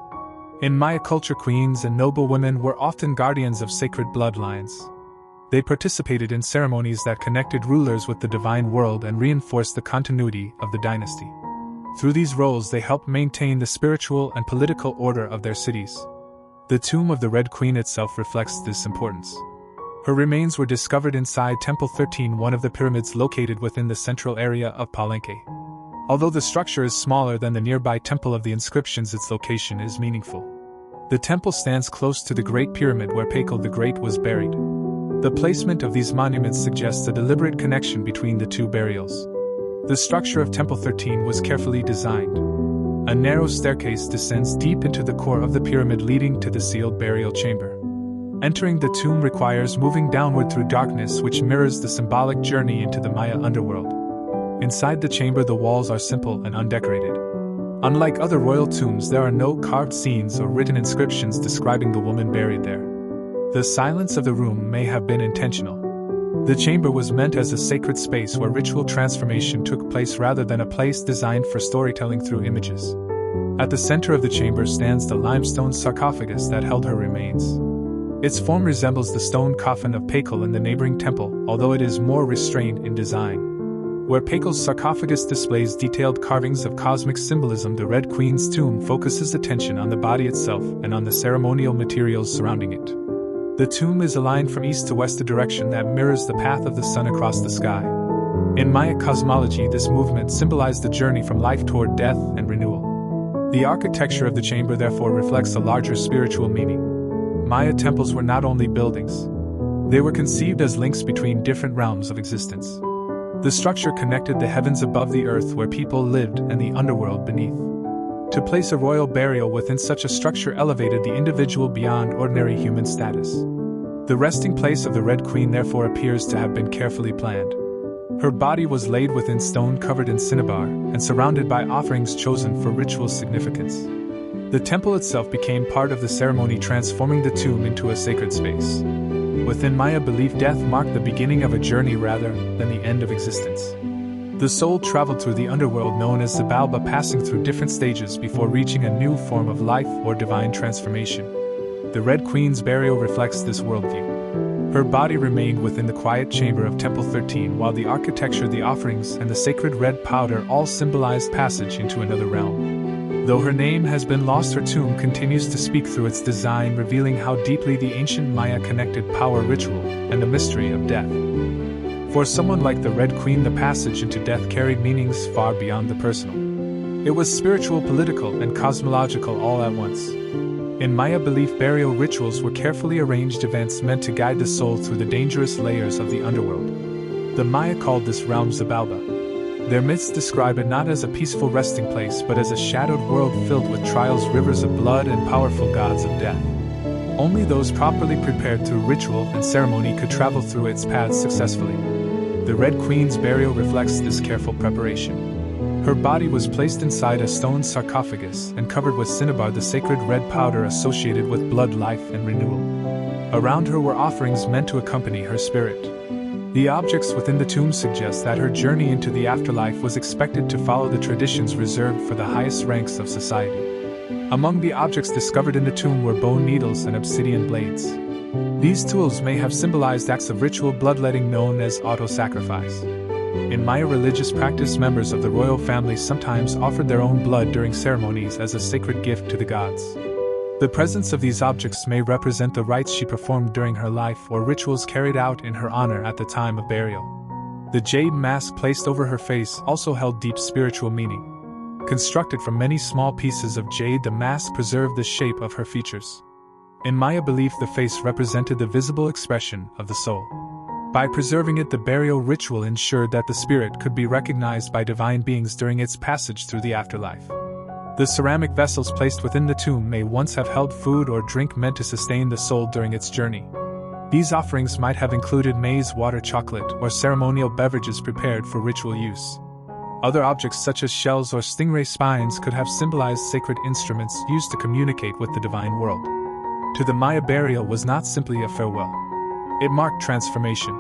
In Maya culture, queens and noble women were often guardians of sacred bloodlines. They participated in ceremonies that connected rulers with the divine world and reinforced the continuity of the dynasty. Through these roles, they helped maintain the spiritual and political order of their cities. The tomb of the Red Queen itself reflects this importance. Her remains were discovered inside Temple 13, one of the pyramids located within the central area of Palenque. Although the structure is smaller than the nearby Temple of the Inscriptions, its location is meaningful. The temple stands close to the Great Pyramid where Pakal the Great was buried. The placement of these monuments suggests a deliberate connection between the two burials. The structure of Temple 13 was carefully designed. A narrow staircase descends deep into the core of the pyramid, leading to the sealed burial chamber. Entering the tomb requires moving downward through darkness, which mirrors the symbolic journey into the Maya underworld. Inside the chamber, the walls are simple and undecorated. Unlike other royal tombs, there are no carved scenes or written inscriptions describing the woman buried there. The silence of the room may have been intentional. The chamber was meant as a sacred space where ritual transformation took place rather than a place designed for storytelling through images. At the center of the chamber stands the limestone sarcophagus that held her remains. Its form resembles the stone coffin of Pakal in the neighboring temple, although it is more restrained in design. Where Pakal's sarcophagus displays detailed carvings of cosmic symbolism, the Red Queen's tomb focuses attention on the body itself and on the ceremonial materials surrounding it. The tomb is aligned from east to west, a direction that mirrors the path of the sun across the sky. In Maya cosmology, this movement symbolized the journey from life toward death and renewal. The architecture of the chamber therefore reflects a larger spiritual meaning. Maya temples were not only buildings, They were conceived as links between different realms of existence. The structure connected the heavens above the earth where people lived and the underworld beneath. To place a royal burial within such a structure elevated the individual beyond ordinary human status. The resting place of the Red Queen therefore appears to have been carefully planned. Her body was laid within stone covered in cinnabar and surrounded by offerings chosen for ritual significance. The temple itself became part of the ceremony, transforming the tomb into a sacred space. Within Maya belief, death marked the beginning of a journey rather than the end of existence. The soul traveled through the underworld known as the Balba, passing through different stages before reaching a new form of life or divine transformation. The Red Queen's burial reflects this worldview. Her body remained within the quiet chamber of Temple 13, while the architecture, the offerings, and the sacred red powder all symbolized passage into another realm. Though her name has been lost, her tomb continues to speak through its design, revealing how deeply the ancient Maya connected power, ritual, and the mystery of death. For someone like the Red Queen, the passage into death carried meanings far beyond the personal. It was spiritual, political, and cosmological all at once. In Maya belief, burial rituals were carefully arranged events meant to guide the soul through the dangerous layers of the underworld. The Maya called this realm Zabalba. Their myths describe it not as a peaceful resting place but as a shadowed world filled with trials, rivers of blood, and powerful gods of death. Only those properly prepared through ritual and ceremony could travel through its paths successfully. The Red Queen's burial reflects this careful preparation. Her body was placed inside a stone sarcophagus and covered with cinnabar, the sacred red powder associated with blood, life, and renewal. Around her were offerings meant to accompany her spirit. The objects within the tomb suggest that her journey into the afterlife was expected to follow the traditions reserved for the highest ranks of society. Among the objects discovered in the tomb were bone needles and obsidian blades. These tools may have symbolized acts of ritual bloodletting known as auto-sacrifice. In Maya religious practice, members of the royal family sometimes offered their own blood during ceremonies as a sacred gift to the gods. The presence of these objects may represent the rites she performed during her life or rituals carried out in her honor at the time of burial. The jade mask placed over her face also held deep spiritual meaning. Constructed from many small pieces of jade, the mask preserved the shape of her features. In Maya belief, the face represented the visible expression of the soul. By preserving it, the burial ritual ensured that the spirit could be recognized by divine beings during its passage through the afterlife. The ceramic vessels placed within the tomb may once have held food or drink meant to sustain the soul during its journey. These offerings might have included maize, water, chocolate, or ceremonial beverages prepared for ritual use. Other objects such as shells or stingray spines could have symbolized sacred instruments used to communicate with the divine world. To the Maya, burial was not simply a farewell. It marked transformation.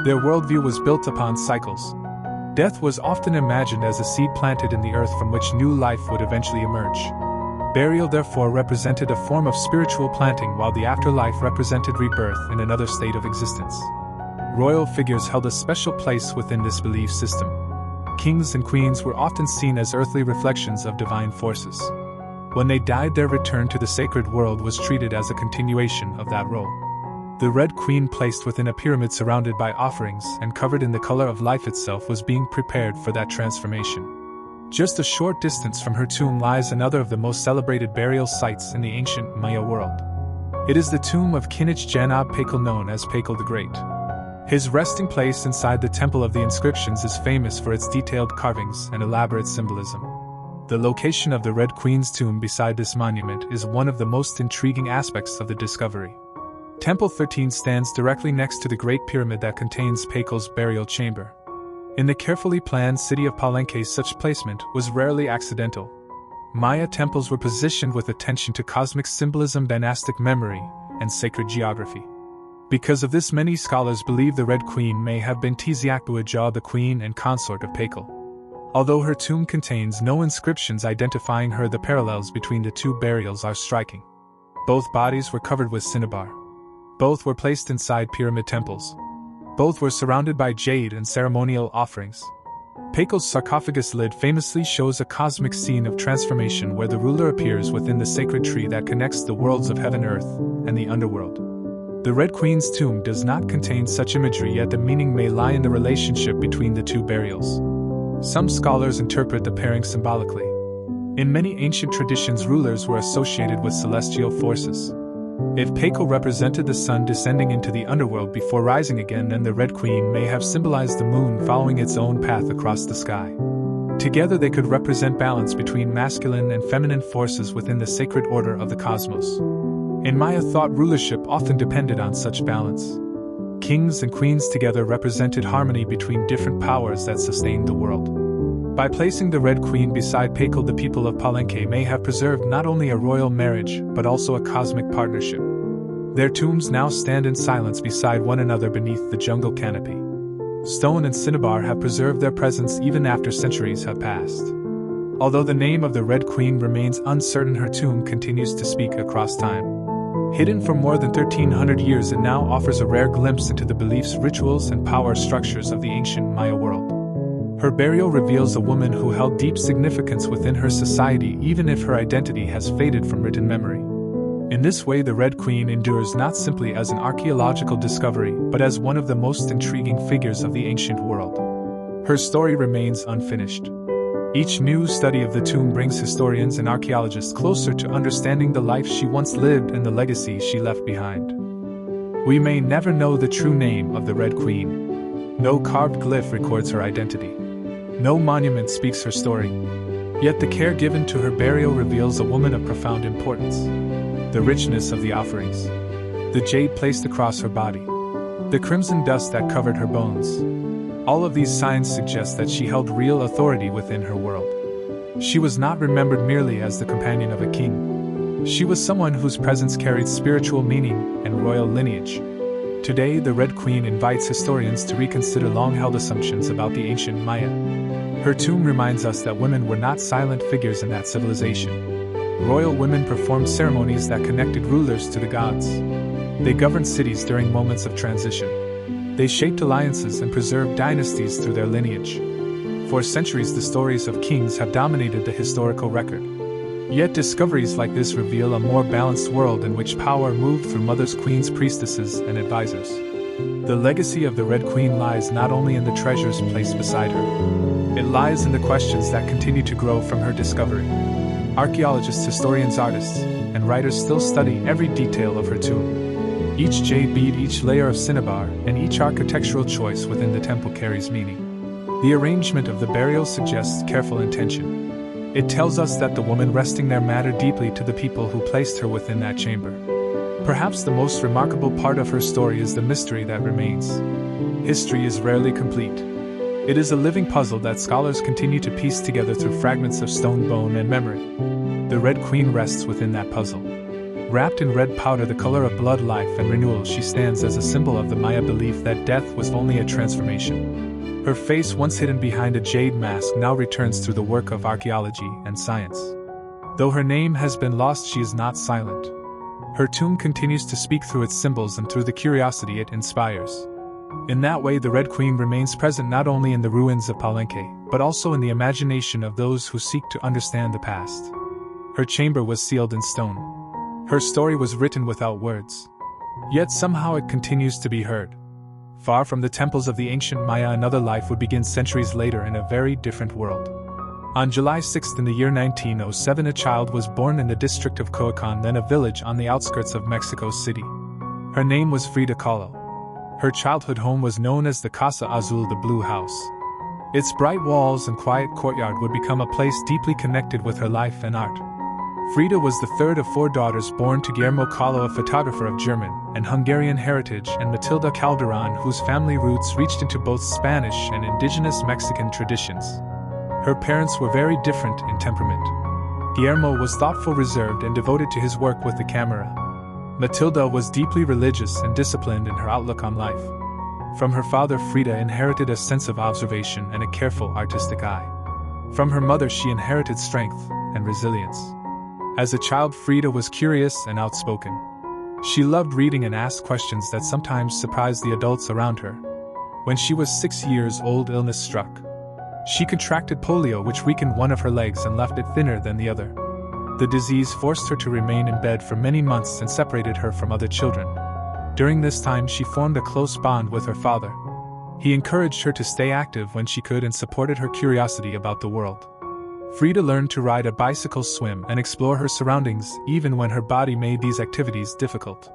Their worldview was built upon cycles. Death was often imagined as a seed planted in the earth from which new life would eventually emerge. Burial therefore represented a form of spiritual planting, while the afterlife represented rebirth in another state of existence. Royal figures held a special place within this belief system. Kings and queens were often seen as earthly reflections of divine forces. When they died, their return to the sacred world was treated as a continuation of that role. The Red Queen, placed within a pyramid surrounded by offerings and covered in the color of life itself, was being prepared for that transformation. Just a short distance from her tomb lies another of the most celebrated burial sites in the ancient Maya world. It is the tomb of Kinich Janab Pakal, known as Pakal the Great. His resting place inside the Temple of the Inscriptions is famous for its detailed carvings and elaborate symbolism. The location of the Red Queen's tomb beside this monument is one of the most intriguing aspects of the discovery. Temple 13 stands directly next to the Great Pyramid that contains Pakal's burial chamber. In the carefully planned city of Palenque, such placement was rarely accidental. Maya temples were positioned with attention to cosmic symbolism, dynastic memory, and sacred geography. Because of this, many scholars believe the Red Queen may have been Tiziaquaja, the queen and consort of Pakal. Although her tomb contains no inscriptions identifying her, the parallels between the two burials are striking. Both bodies were covered with cinnabar. Both were placed inside pyramid temples. Both were surrounded by jade and ceremonial offerings. Pakal's sarcophagus lid famously shows a cosmic scene of transformation where the ruler appears within the sacred tree that connects the worlds of heaven, earth, and the underworld. The Red Queen's tomb does not contain such imagery, yet the meaning may lie in the relationship between the two burials. Some scholars interpret the pairing symbolically. In many ancient traditions, rulers were associated with celestial forces. If Pekel represented the sun descending into the underworld before rising again, then the Red Queen may have symbolized the moon following its own path across the sky. Together they could represent balance between masculine and feminine forces within the sacred order of the cosmos. In Maya thought, rulership often depended on such balance. Kings and queens together represented harmony between different powers that sustained the world. By placing the Red Queen beside Pekel, the people of Palenque may have preserved not only a royal marriage but also a cosmic partnership. Their tombs now stand in silence beside one another beneath the jungle canopy. Stone and cinnabar have preserved their presence even after centuries have passed. Although the name of the Red Queen remains uncertain, her tomb continues to speak across time. Hidden for more than 1,300 years, it now offers a rare glimpse into the beliefs, rituals, and power structures of the ancient Maya world. Her burial reveals a woman who held deep significance within her society, even if her identity has faded from written memory. In this way, the Red Queen endures not simply as an archaeological discovery, but as one of the most intriguing figures of the ancient world. Her story remains unfinished. Each new study of the tomb brings historians and archaeologists closer to understanding the life she once lived and the legacy she left behind. We may never know the true name of the Red Queen. No carved glyph records her identity. No monument speaks her story. Yet the care given to her burial reveals a woman of profound importance. The richness of the offerings, the jade placed across her body, the crimson dust that covered her bones. All of these signs suggest that she held real authority within her world. She was not remembered merely as the companion of a king. She was someone whose presence carried spiritual meaning and royal lineage. Today, the Red Queen invites historians to reconsider long-held assumptions about the ancient Maya. Her tomb reminds us that women were not silent figures in that civilization. Royal women performed ceremonies that connected rulers to the gods. They governed cities during moments of transition. They shaped alliances and preserved dynasties through their lineage. For centuries, the stories of kings have dominated the historical record. Yet discoveries like this reveal a more balanced world in which power moved through mothers, queens, priestesses, and advisors. The legacy of the Red Queen lies not only in the treasures placed beside her. It lies in the questions that continue to grow from her discovery. Archaeologists, historians, artists, and writers still study every detail of her tomb. Each jade bead, each layer of cinnabar, and each architectural choice within the temple carries meaning. The arrangement of the burial suggests careful intention. It tells us that the woman resting there mattered deeply to the people who placed her within that chamber. Perhaps the most remarkable part of her story is the mystery that remains. History is rarely complete. It is a living puzzle that scholars continue to piece together through fragments of stone, bone, and memory. The Red Queen rests within that puzzle. Wrapped in red powder, the color of blood, life, and renewal, she stands as a symbol of the Maya belief that death was only a transformation. Her face, once hidden behind a jade mask, now returns through the work of archaeology and science. Though her name has been lost, she is not silent. Her tomb continues to speak through its symbols and through the curiosity it inspires. In that way, the Red Queen remains present not only in the ruins of Palenque, but also in the imagination of those who seek to understand the past. Her chamber was sealed in stone. Her story was written without words. Yet somehow it continues to be heard. Far from the temples of the ancient Maya, another life would begin centuries later in a very different world. On July 6 in the year 1907, a child was born in the district of Coacán, then a village on the outskirts of Mexico City. Her name was Frida Kahlo. Her childhood home was known as the Casa Azul, the Blue House. Its bright walls and quiet courtyard would become a place deeply connected with her life and art. Frida was the third of 4 daughters born to Guillermo Kahlo, a photographer of German and Hungarian heritage, and Matilda Calderon, whose family roots reached into both Spanish and indigenous Mexican traditions. Her parents were very different in temperament. Guillermo was thoughtful, reserved, and devoted to his work with the camera. Matilda was deeply religious and disciplined in her outlook on life. From her father, Frida inherited a sense of observation and a careful artistic eye. From her mother, she inherited strength and resilience. As a child, Frida was curious and outspoken. She loved reading and asked questions that sometimes surprised the adults around her. When she was 6 years old, illness struck. She contracted polio, which weakened one of her legs and left it thinner than the other. The disease forced her to remain in bed for many months and separated her from other children. During this time, she formed a close bond with her father. He encouraged her to stay active when she could and supported her curiosity about the world. Frida learned to ride a bicycle, swim, and explore her surroundings, even when her body made these activities difficult.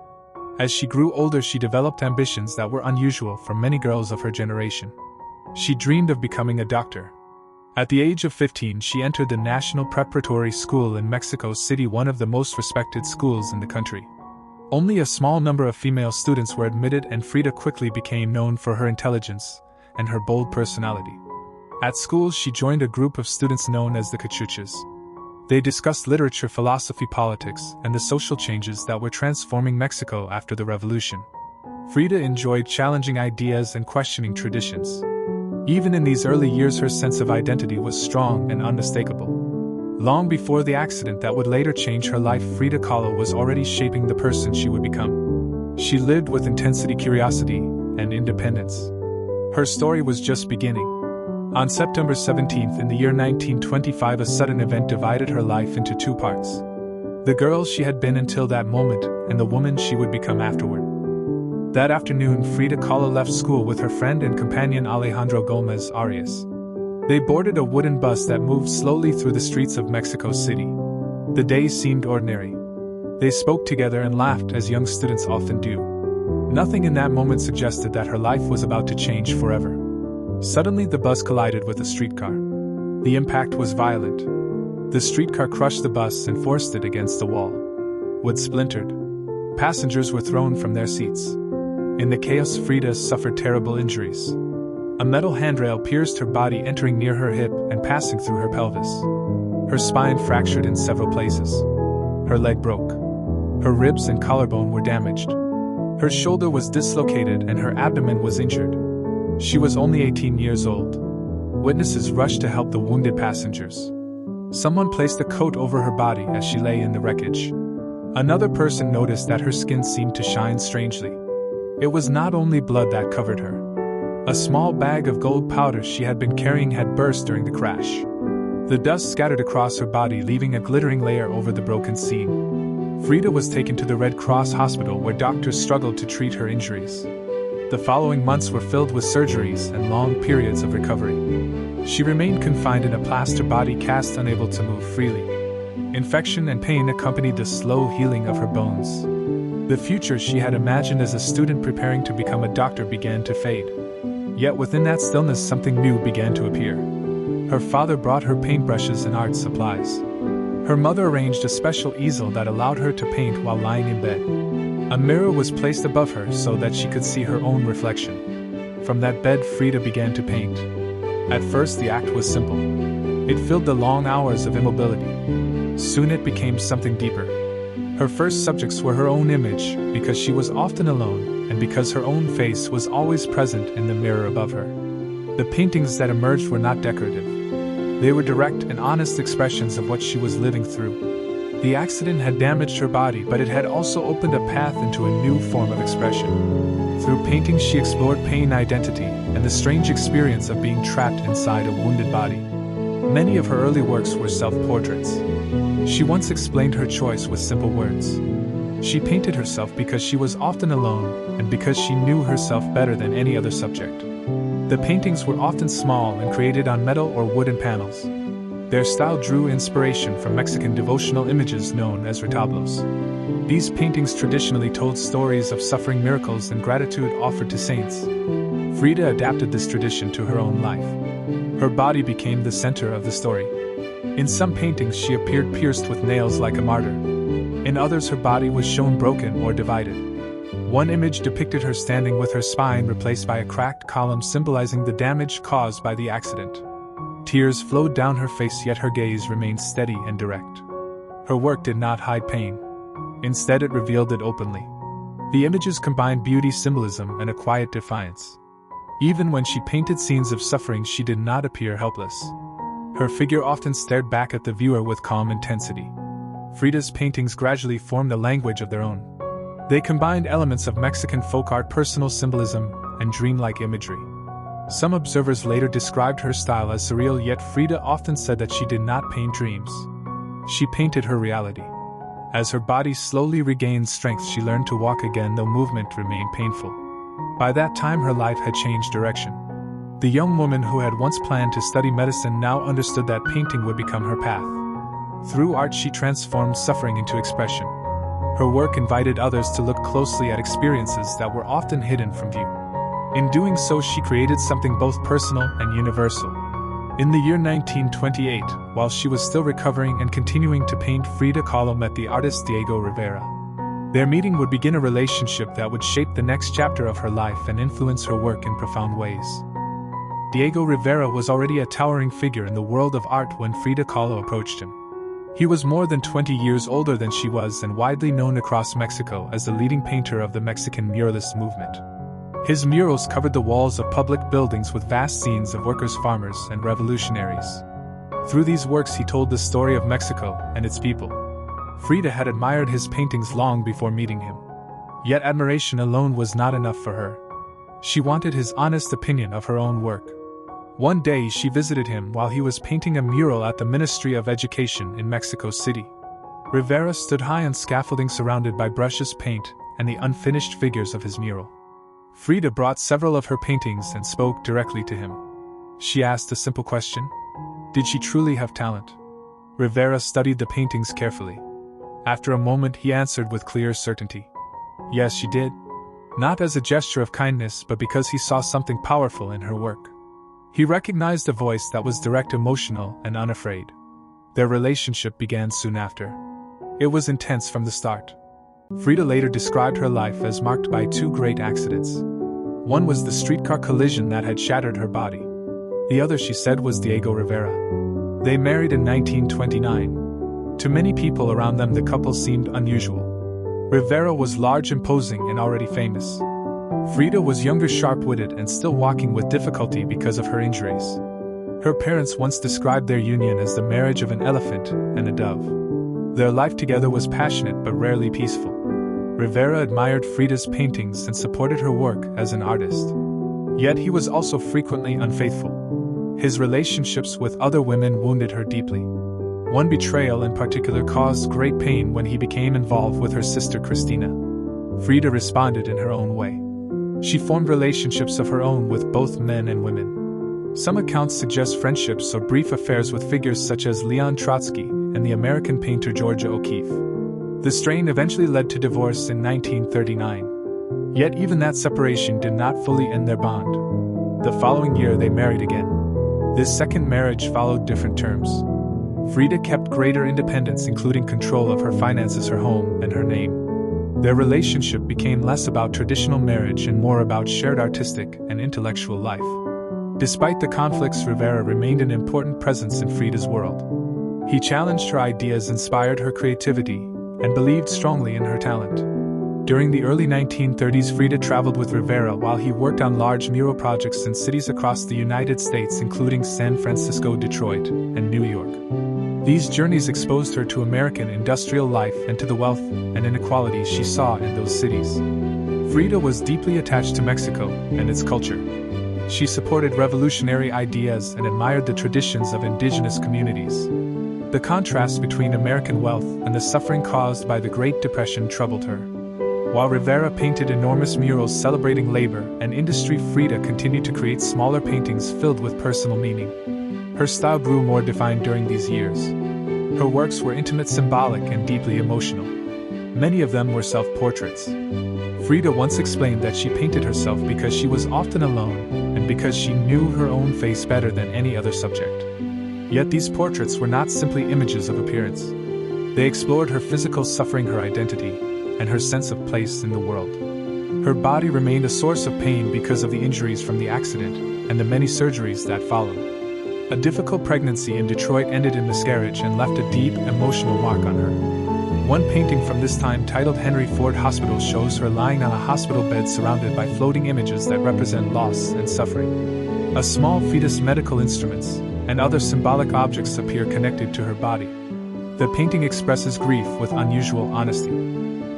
As she grew older, she developed ambitions that were unusual for many girls of her generation. She dreamed of becoming a doctor. At the age of 15, she entered the National Preparatory School in Mexico City, one of the most respected schools in the country. Only a small number of female students were admitted, and Frida quickly became known for her intelligence and her bold personality. At school, she joined a group of students known as the Cachuchas. They discussed literature, philosophy, politics, and the social changes that were transforming Mexico after the revolution. Frida enjoyed challenging ideas and questioning traditions. Even in these early years, her sense of identity was strong and unmistakable. Long before the accident that would later change her life, Frida Kahlo was already shaping the person she would become. She lived with intensity, curiosity, and independence. Her story was just beginning. On September 17th in the year 1925, a sudden event divided her life into two parts. The girl she had been until that moment, and the woman she would become afterward. That afternoon, Frida Kahlo left school with her friend and companion Alejandro Gomez Arias. They boarded a wooden bus that moved slowly through the streets of Mexico City. The day seemed ordinary. They spoke together and laughed as young students often do. Nothing in that moment suggested that her life was about to change forever. Suddenly, the bus collided with a streetcar. The impact was violent. The streetcar crushed the bus and forced it against the wall. Wood splintered. Passengers were thrown from their seats. In the chaos, Frida suffered terrible injuries. A metal handrail pierced her body, entering near her hip and passing through her pelvis. Her spine fractured in several places. Her leg broke. Her ribs and collarbone were damaged. Her shoulder was dislocated and her abdomen was injured. She was only 18 years old. Witnesses rushed to help the wounded passengers. Someone placed a coat over her body as she lay in the wreckage. Another person noticed that her skin seemed to shine strangely. It was not only blood that covered her. A small bag of gold powder she had been carrying had burst during the crash. The dust scattered across her body, leaving a glittering layer over the broken scene. Frida was taken to the Red Cross hospital, where doctors struggled to treat her injuries. The following months were filled with surgeries and long periods of recovery. She remained confined in a plaster body cast, unable to move freely. Infection and pain accompanied the slow healing of her bones. The future she had imagined as a student preparing to become a doctor began to fade. Yet within that stillness, something new began to appear. Her father brought her paintbrushes and art supplies. Her mother arranged a special easel that allowed her to paint while lying in bed. A mirror was placed above her so that she could see her own reflection. From that bed, Frida began to paint. At first, the act was simple. It filled the long hours of immobility. Soon it became something deeper. Her first subjects were her own image, because she was often alone, and because her own face was always present in the mirror above her. The paintings that emerged were not decorative. They were direct and honest expressions of what she was living through. The accident had damaged her body, but it had also opened a path into a new form of expression. Through painting, she explored pain, identity, and the strange experience of being trapped inside a wounded body. Many of her early works were self-portraits. She once explained her choice with simple words. She painted herself because she was often alone, and because she knew herself better than any other subject. The paintings were often small and created on metal or wooden panels. Their style drew inspiration from Mexican devotional images known as retablos. These paintings traditionally told stories of suffering, miracles, and gratitude offered to saints. Frida adapted this tradition to her own life. Her body became the center of the story. In some paintings, she appeared pierced with nails like a martyr. In others, her body was shown broken or divided. One image depicted her standing with her spine replaced by a cracked column, symbolizing the damage caused by the accident. Tears flowed down her face, yet her gaze remained steady and direct. Her work did not hide pain. Instead, it revealed it openly. The images combined beauty, symbolism, and a quiet defiance. Even when she painted scenes of suffering, she did not appear helpless. Her figure often stared back at the viewer with calm intensity. Frida's paintings gradually formed a language of their own. They combined elements of Mexican folk art, personal symbolism, and dreamlike imagery. Some observers later described her style as surreal, yet Frida often said that she did not paint dreams. She painted her reality. As her body slowly regained strength, she learned to walk again, though movement remained painful. By that time, her life had changed direction. The young woman who had once planned to study medicine now understood that painting would become her path. Through art, she transformed suffering into expression. Her work invited others to look closely at experiences that were often hidden from view. In doing so, she created something both personal and universal. In the year 1928, while she was still recovering and continuing to paint, Frida Kahlo met the artist Diego Rivera. Their meeting would begin a relationship that would shape the next chapter of her life and influence her work in profound ways. Diego Rivera was already a towering figure in the world of art when Frida Kahlo approached him. He was more than 20 years older than she was and widely known across Mexico as the leading painter of the Mexican muralist movement. His murals covered the walls of public buildings with vast scenes of workers, farmers, and revolutionaries. Through these works, he told the story of Mexico and its people. Frida had admired his paintings long before meeting him. Yet admiration alone was not enough for her. She wanted his honest opinion of her own work. One day she visited him while he was painting a mural at the Ministry of Education in Mexico City. Rivera stood high on scaffolding surrounded by brushes, paint, and the unfinished figures of his mural. Frida brought several of her paintings and spoke directly to him. She asked a simple question: did she truly have talent? Rivera studied the paintings carefully. After a moment, he answered with clear certainty: yes, she did. Not as a gesture of kindness, but because he saw something powerful in her work. He recognized a voice that was direct, emotional, and unafraid. Their relationship began soon after. It was intense from the start. Frida later described her life as marked by two great accidents. One was the streetcar collision that had shattered her body. The other, she said, was Diego Rivera. They married in 1929. To many people around them, the couple seemed unusual. Rivera was large, imposing, and already famous. Frida was younger, sharp-witted, and still walking with difficulty because of her injuries. Her parents once described their union as the marriage of an elephant and a dove. Their life together was passionate but rarely peaceful. Rivera admired Frida's paintings and supported her work as an artist. Yet he was also frequently unfaithful. His relationships with other women wounded her deeply. One betrayal in particular caused great pain when he became involved with her sister Cristina. Frida responded in her own way. She formed relationships of her own with both men and women. Some accounts suggest friendships or brief affairs with figures such as Leon Trotsky and the American painter Georgia O'Keeffe. The strain eventually led to divorce in 1939. Yet even that separation did not fully end their bond. The following year they married again. This second marriage followed different terms. Frida kept greater independence, including control of her finances, her home, and her name. Their relationship became less about traditional marriage and more about shared artistic and intellectual life. Despite the conflicts, Rivera remained an important presence in Frida's world. He challenged her ideas, inspired her creativity, and believed strongly in her talent. During the early 1930s, Frida traveled with Rivera while he worked on large mural projects in cities across the United States, including San Francisco, Detroit, and New York. These journeys exposed her to American industrial life and to the wealth and inequalities she saw in those cities. Frida was deeply attached to Mexico and its culture. She supported revolutionary ideas and admired the traditions of indigenous communities. The contrast between American wealth and the suffering caused by the Great Depression troubled her. While Rivera painted enormous murals celebrating labor and industry, Frida continued to create smaller paintings filled with personal meaning. Her style grew more defined during these years. Her works were intimate, symbolic, and deeply emotional. Many of them were self-portraits. Frida once explained that she painted herself because she was often alone and because she knew her own face better than any other subject. Yet these portraits were not simply images of appearance. They explored her physical suffering, her identity, and her sense of place in the world. Her body remained a source of pain because of the injuries from the accident and the many surgeries that followed. A difficult pregnancy in Detroit ended in miscarriage and left a deep, emotional mark on her. One painting from this time, titled Henry Ford Hospital, shows her lying on a hospital bed surrounded by floating images that represent loss and suffering. A small fetus, medical instruments, and other symbolic objects appear connected to her body. The painting expresses grief with unusual honesty.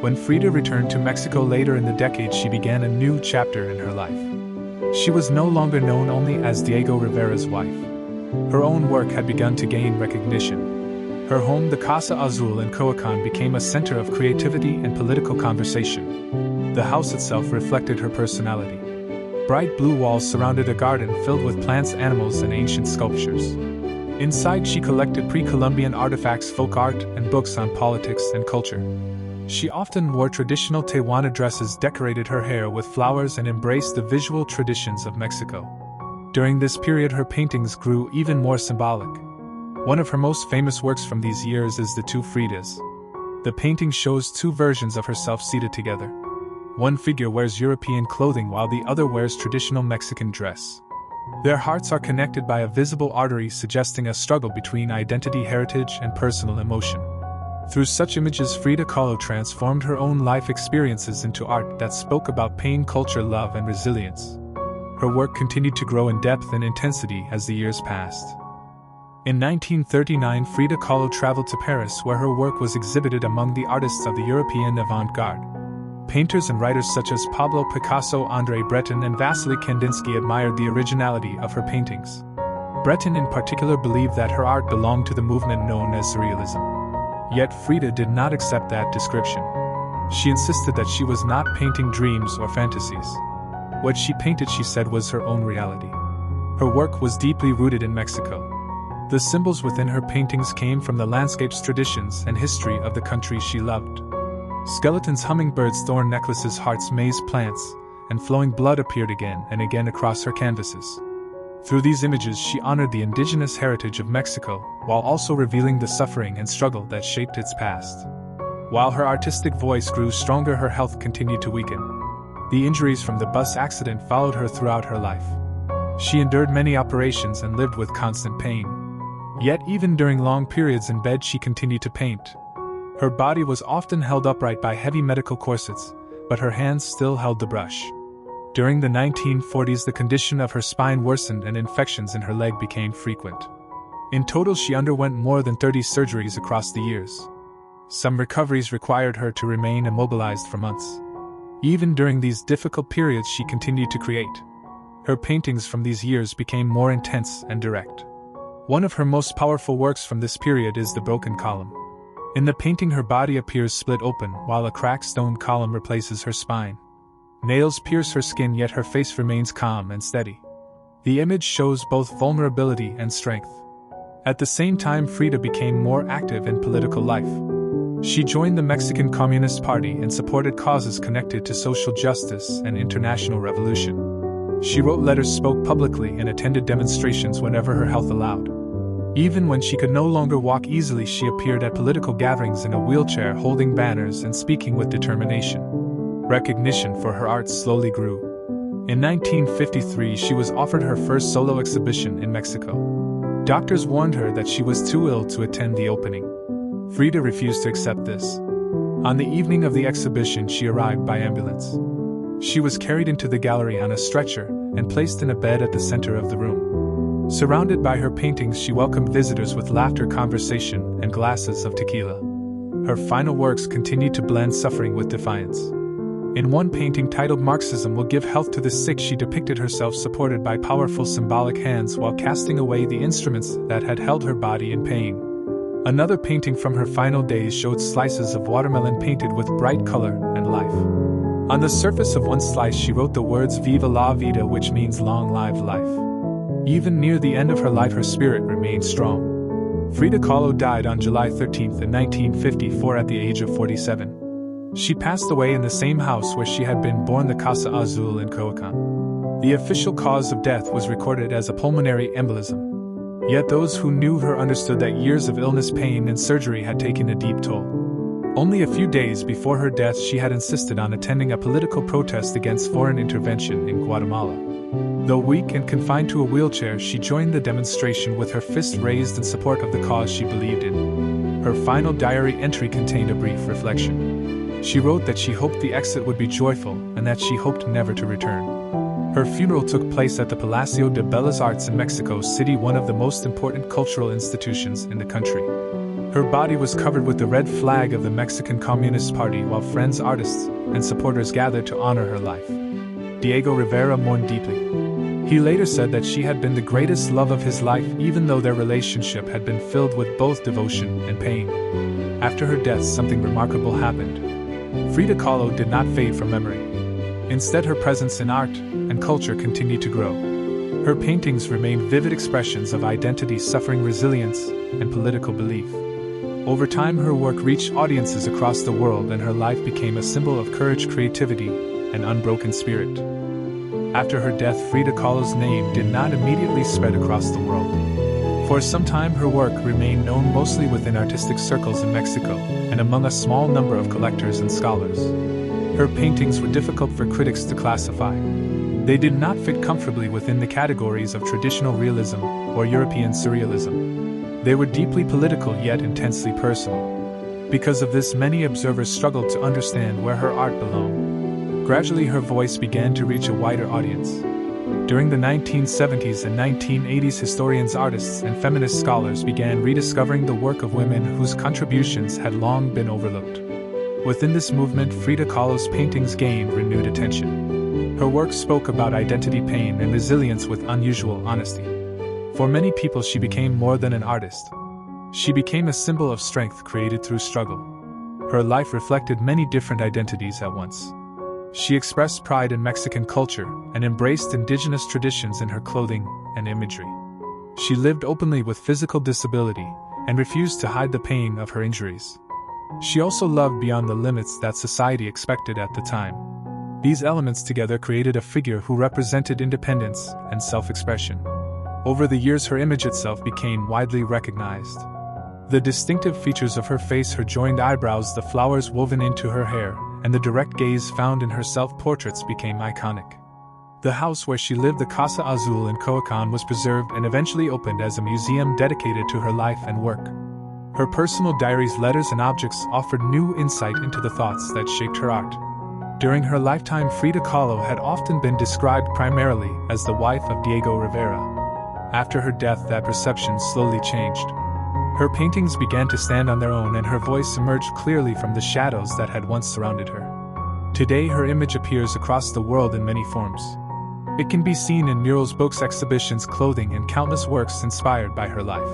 When Frida returned to Mexico later in the decade, she began a new chapter in her life. She was no longer known only as Diego Rivera's wife. Her own work had begun to gain recognition. Her home, the Casa Azul in Coacán, became a center of creativity and political conversation. The house itself reflected her personality. bright blue walls surrounded a garden filled with plants, animals, and ancient sculptures. Inside, she collected pre-Columbian artifacts, folk art, and books on politics and culture. She often wore traditional Tehuana dresses, decorated her hair with flowers, and embraced the visual traditions of Mexico. During this period, her paintings grew even more symbolic. One of her most famous works from these years is The Two Fridas. The painting shows two versions of herself seated together. One figure wears European clothing while the other wears traditional Mexican dress. Their hearts are connected by a visible artery, suggesting a struggle between identity, heritage, and personal emotion. Through such images, Frida Kahlo transformed her own life experiences into art that spoke about pain, culture, love, and resilience. Her work continued to grow in depth and intensity as the years passed. In 1939, Frida Kahlo traveled to Paris, where her work was exhibited among the artists of the European avant-garde. Painters and writers such as Pablo Picasso, André Breton, and Vasily Kandinsky admired the originality of her paintings. Breton in particular believed that her art belonged to the movement known as Surrealism. Yet Frida did not accept that description. She insisted that she was not painting dreams or fantasies. What she painted, she said, was her own reality. Her work was deeply rooted in Mexico. The symbols within her paintings came from the landscapes, traditions, and history of the country she loved. Skeletons, hummingbirds, thorn necklaces, hearts, maize plants, and flowing blood appeared again and again across her canvases. Through these images, she honored the indigenous heritage of Mexico, while also revealing the suffering and struggle that shaped its past. While her artistic voice grew stronger, her health continued to weaken. The injuries from the bus accident followed her throughout her life. She endured many operations and lived with constant pain. Yet even during long periods in bed, she continued to paint. Her body was often held upright by heavy medical corsets, but her hands still held the brush. During the 1940s, the condition of her spine worsened and infections in her leg became frequent. In total, she underwent more than 30 surgeries across the years. Some recoveries required her to remain immobilized for months. Even during these difficult periods, she continued to create. Her paintings from these years became more intense and direct. One of her most powerful works from this period is The Broken Column. In the painting, her body appears split open, while a cracked stone column replaces her spine. Nails pierce her skin, yet her face remains calm and steady. The image shows both vulnerability and strength. At the same time, Frida became more active in political life. She joined the Mexican Communist Party and supported causes connected to social justice and international revolution. She wrote letters, spoke publicly, and attended demonstrations whenever her health allowed. Even when she could no longer walk easily, she appeared at political gatherings in a wheelchair, holding banners and speaking with determination. Recognition for her art slowly grew. In 1953, she was offered her first solo exhibition in Mexico. Doctors warned her that she was too ill to attend the opening. Frida refused to accept this. On the evening of the exhibition, she arrived by ambulance. She was carried into the gallery on a stretcher and placed in a bed at the center of the room. Surrounded by her paintings, she welcomed visitors with laughter, conversation, and glasses of tequila. Her final works continued to blend suffering with defiance. In one painting titled "Marxism Will Give Health to the Sick," she depicted herself supported by powerful symbolic hands while casting away the instruments that had held her body in pain. Another painting from her final days showed slices of watermelon painted with bright color and life. On the surface of one slice, she wrote the words "Viva la vida," which means long live life. Even near the end of her life, her spirit remained strong. Frida Kahlo died on July 13, 1954 at the age of 47. She passed away in the same house where she had been born, the Casa Azul in Coyoacán. The official cause of death was recorded as a pulmonary embolism. Yet those who knew her understood that years of illness, pain, and surgery had taken a deep toll. Only a few days before her death, she had insisted on attending a political protest against foreign intervention in Guatemala. Though weak and confined to a wheelchair, she joined the demonstration with her fist raised in support of the cause she believed in. Her final diary entry contained a brief reflection. She wrote that she hoped the exit would be joyful and that she hoped never to return. Her funeral took place at the Palacio de Bellas Artes in Mexico City, one of the most important cultural institutions in the country. Her body was covered with the red flag of the Mexican Communist Party, while friends, artists, and supporters gathered to honor her life. Diego Rivera mourned deeply. He later said that she had been the greatest love of his life, even though their relationship had been filled with both devotion and pain. After her death, something remarkable happened. Frida Kahlo did not fade from memory. Instead, her presence in art and culture continued to grow. Her paintings remained vivid expressions of identity, suffering, resilience, and political belief. Over time, her work reached audiences across the world, and her life became a symbol of courage, creativity, and unbroken spirit. After her death, Frida Kahlo's name did not immediately spread across the world. For some time, her work remained known mostly within artistic circles in Mexico and among a small number of collectors and scholars. Her paintings were difficult for critics to classify. They did not fit comfortably within the categories of traditional realism or European surrealism. They were deeply political yet intensely personal. Because of this, many observers struggled to understand where her art belonged. Gradually, her voice began to reach a wider audience. During the 1970s and 1980s, historians, artists, and feminist scholars began rediscovering the work of women whose contributions had long been overlooked. Within this movement, Frida Kahlo's paintings gained renewed attention. Her work spoke about identity, pain, and resilience with unusual honesty. For many people, she became more than an artist. She became a symbol of strength created through struggle. Her life reflected many different identities at once. She expressed pride in Mexican culture and embraced indigenous traditions in her clothing and imagery. She lived openly with physical disability and refused to hide the pain of her injuries. She also loved beyond the limits that society expected at the time. These elements together created a figure who represented independence and self-expression. Over the years, her image itself became widely recognized. The distinctive features of her face, her joined eyebrows, the flowers woven into her hair, and the direct gaze found in her self-portraits became iconic. The house where she lived, the Casa Azul in Coacán, was preserved and eventually opened as a museum dedicated to her life and work. Her personal diaries, letters, and objects offered new insight into the thoughts that shaped her art. During her lifetime, Frida Kahlo had often been described primarily as the wife of Diego Rivera. After her death, that perception slowly changed. Her paintings began to stand on their own, and her voice emerged clearly from the shadows that had once surrounded her. Today, her image appears across the world in many forms. It can be seen in murals, books, exhibitions, clothing, and countless works inspired by her life.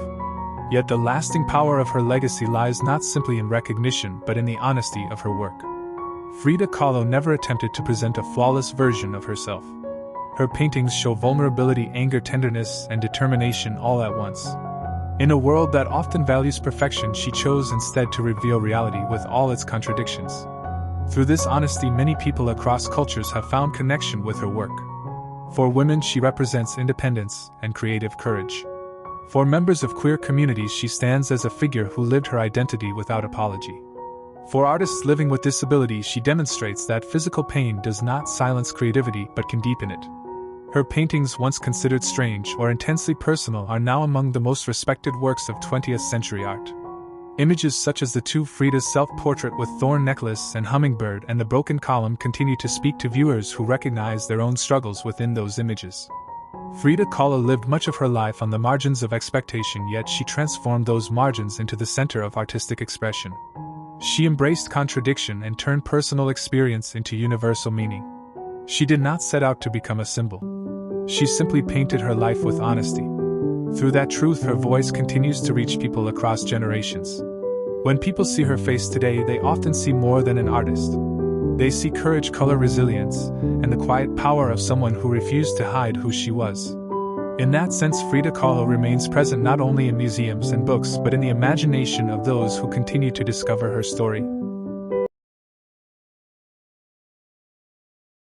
Yet the lasting power of her legacy lies not simply in recognition but in the honesty of her work. Frida Kahlo never attempted to present a flawless version of herself. Her paintings show vulnerability, anger, tenderness, and determination all at once. In a world that often values perfection, she chose instead to reveal reality with all its contradictions. Through this honesty, many people across cultures have found connection with her work. For women, she represents independence and creative courage. For members of queer communities, she stands as a figure who lived her identity without apology. For artists living with disability, she demonstrates that physical pain does not silence creativity but can deepen it. Her paintings, once considered strange or intensely personal, are now among the most respected works of 20th century art. Images such as the two Frida's self-portrait with thorn necklace and hummingbird and the broken column continue to speak to viewers who recognize their own struggles within those images. Frida Kahlo lived much of her life on the margins of expectation, yet she transformed those margins into the center of artistic expression. She embraced contradiction and turned personal experience into universal meaning. She did not set out to become a symbol. She simply painted her life with honesty. Through that truth, her voice continues to reach people across generations. When people see her face today, they often see more than an artist. They see courage, color, resilience, and the quiet power of someone who refused to hide who she was. In that sense, Frida Kahlo remains present not only in museums and books but in the imagination of those who continue to discover her story.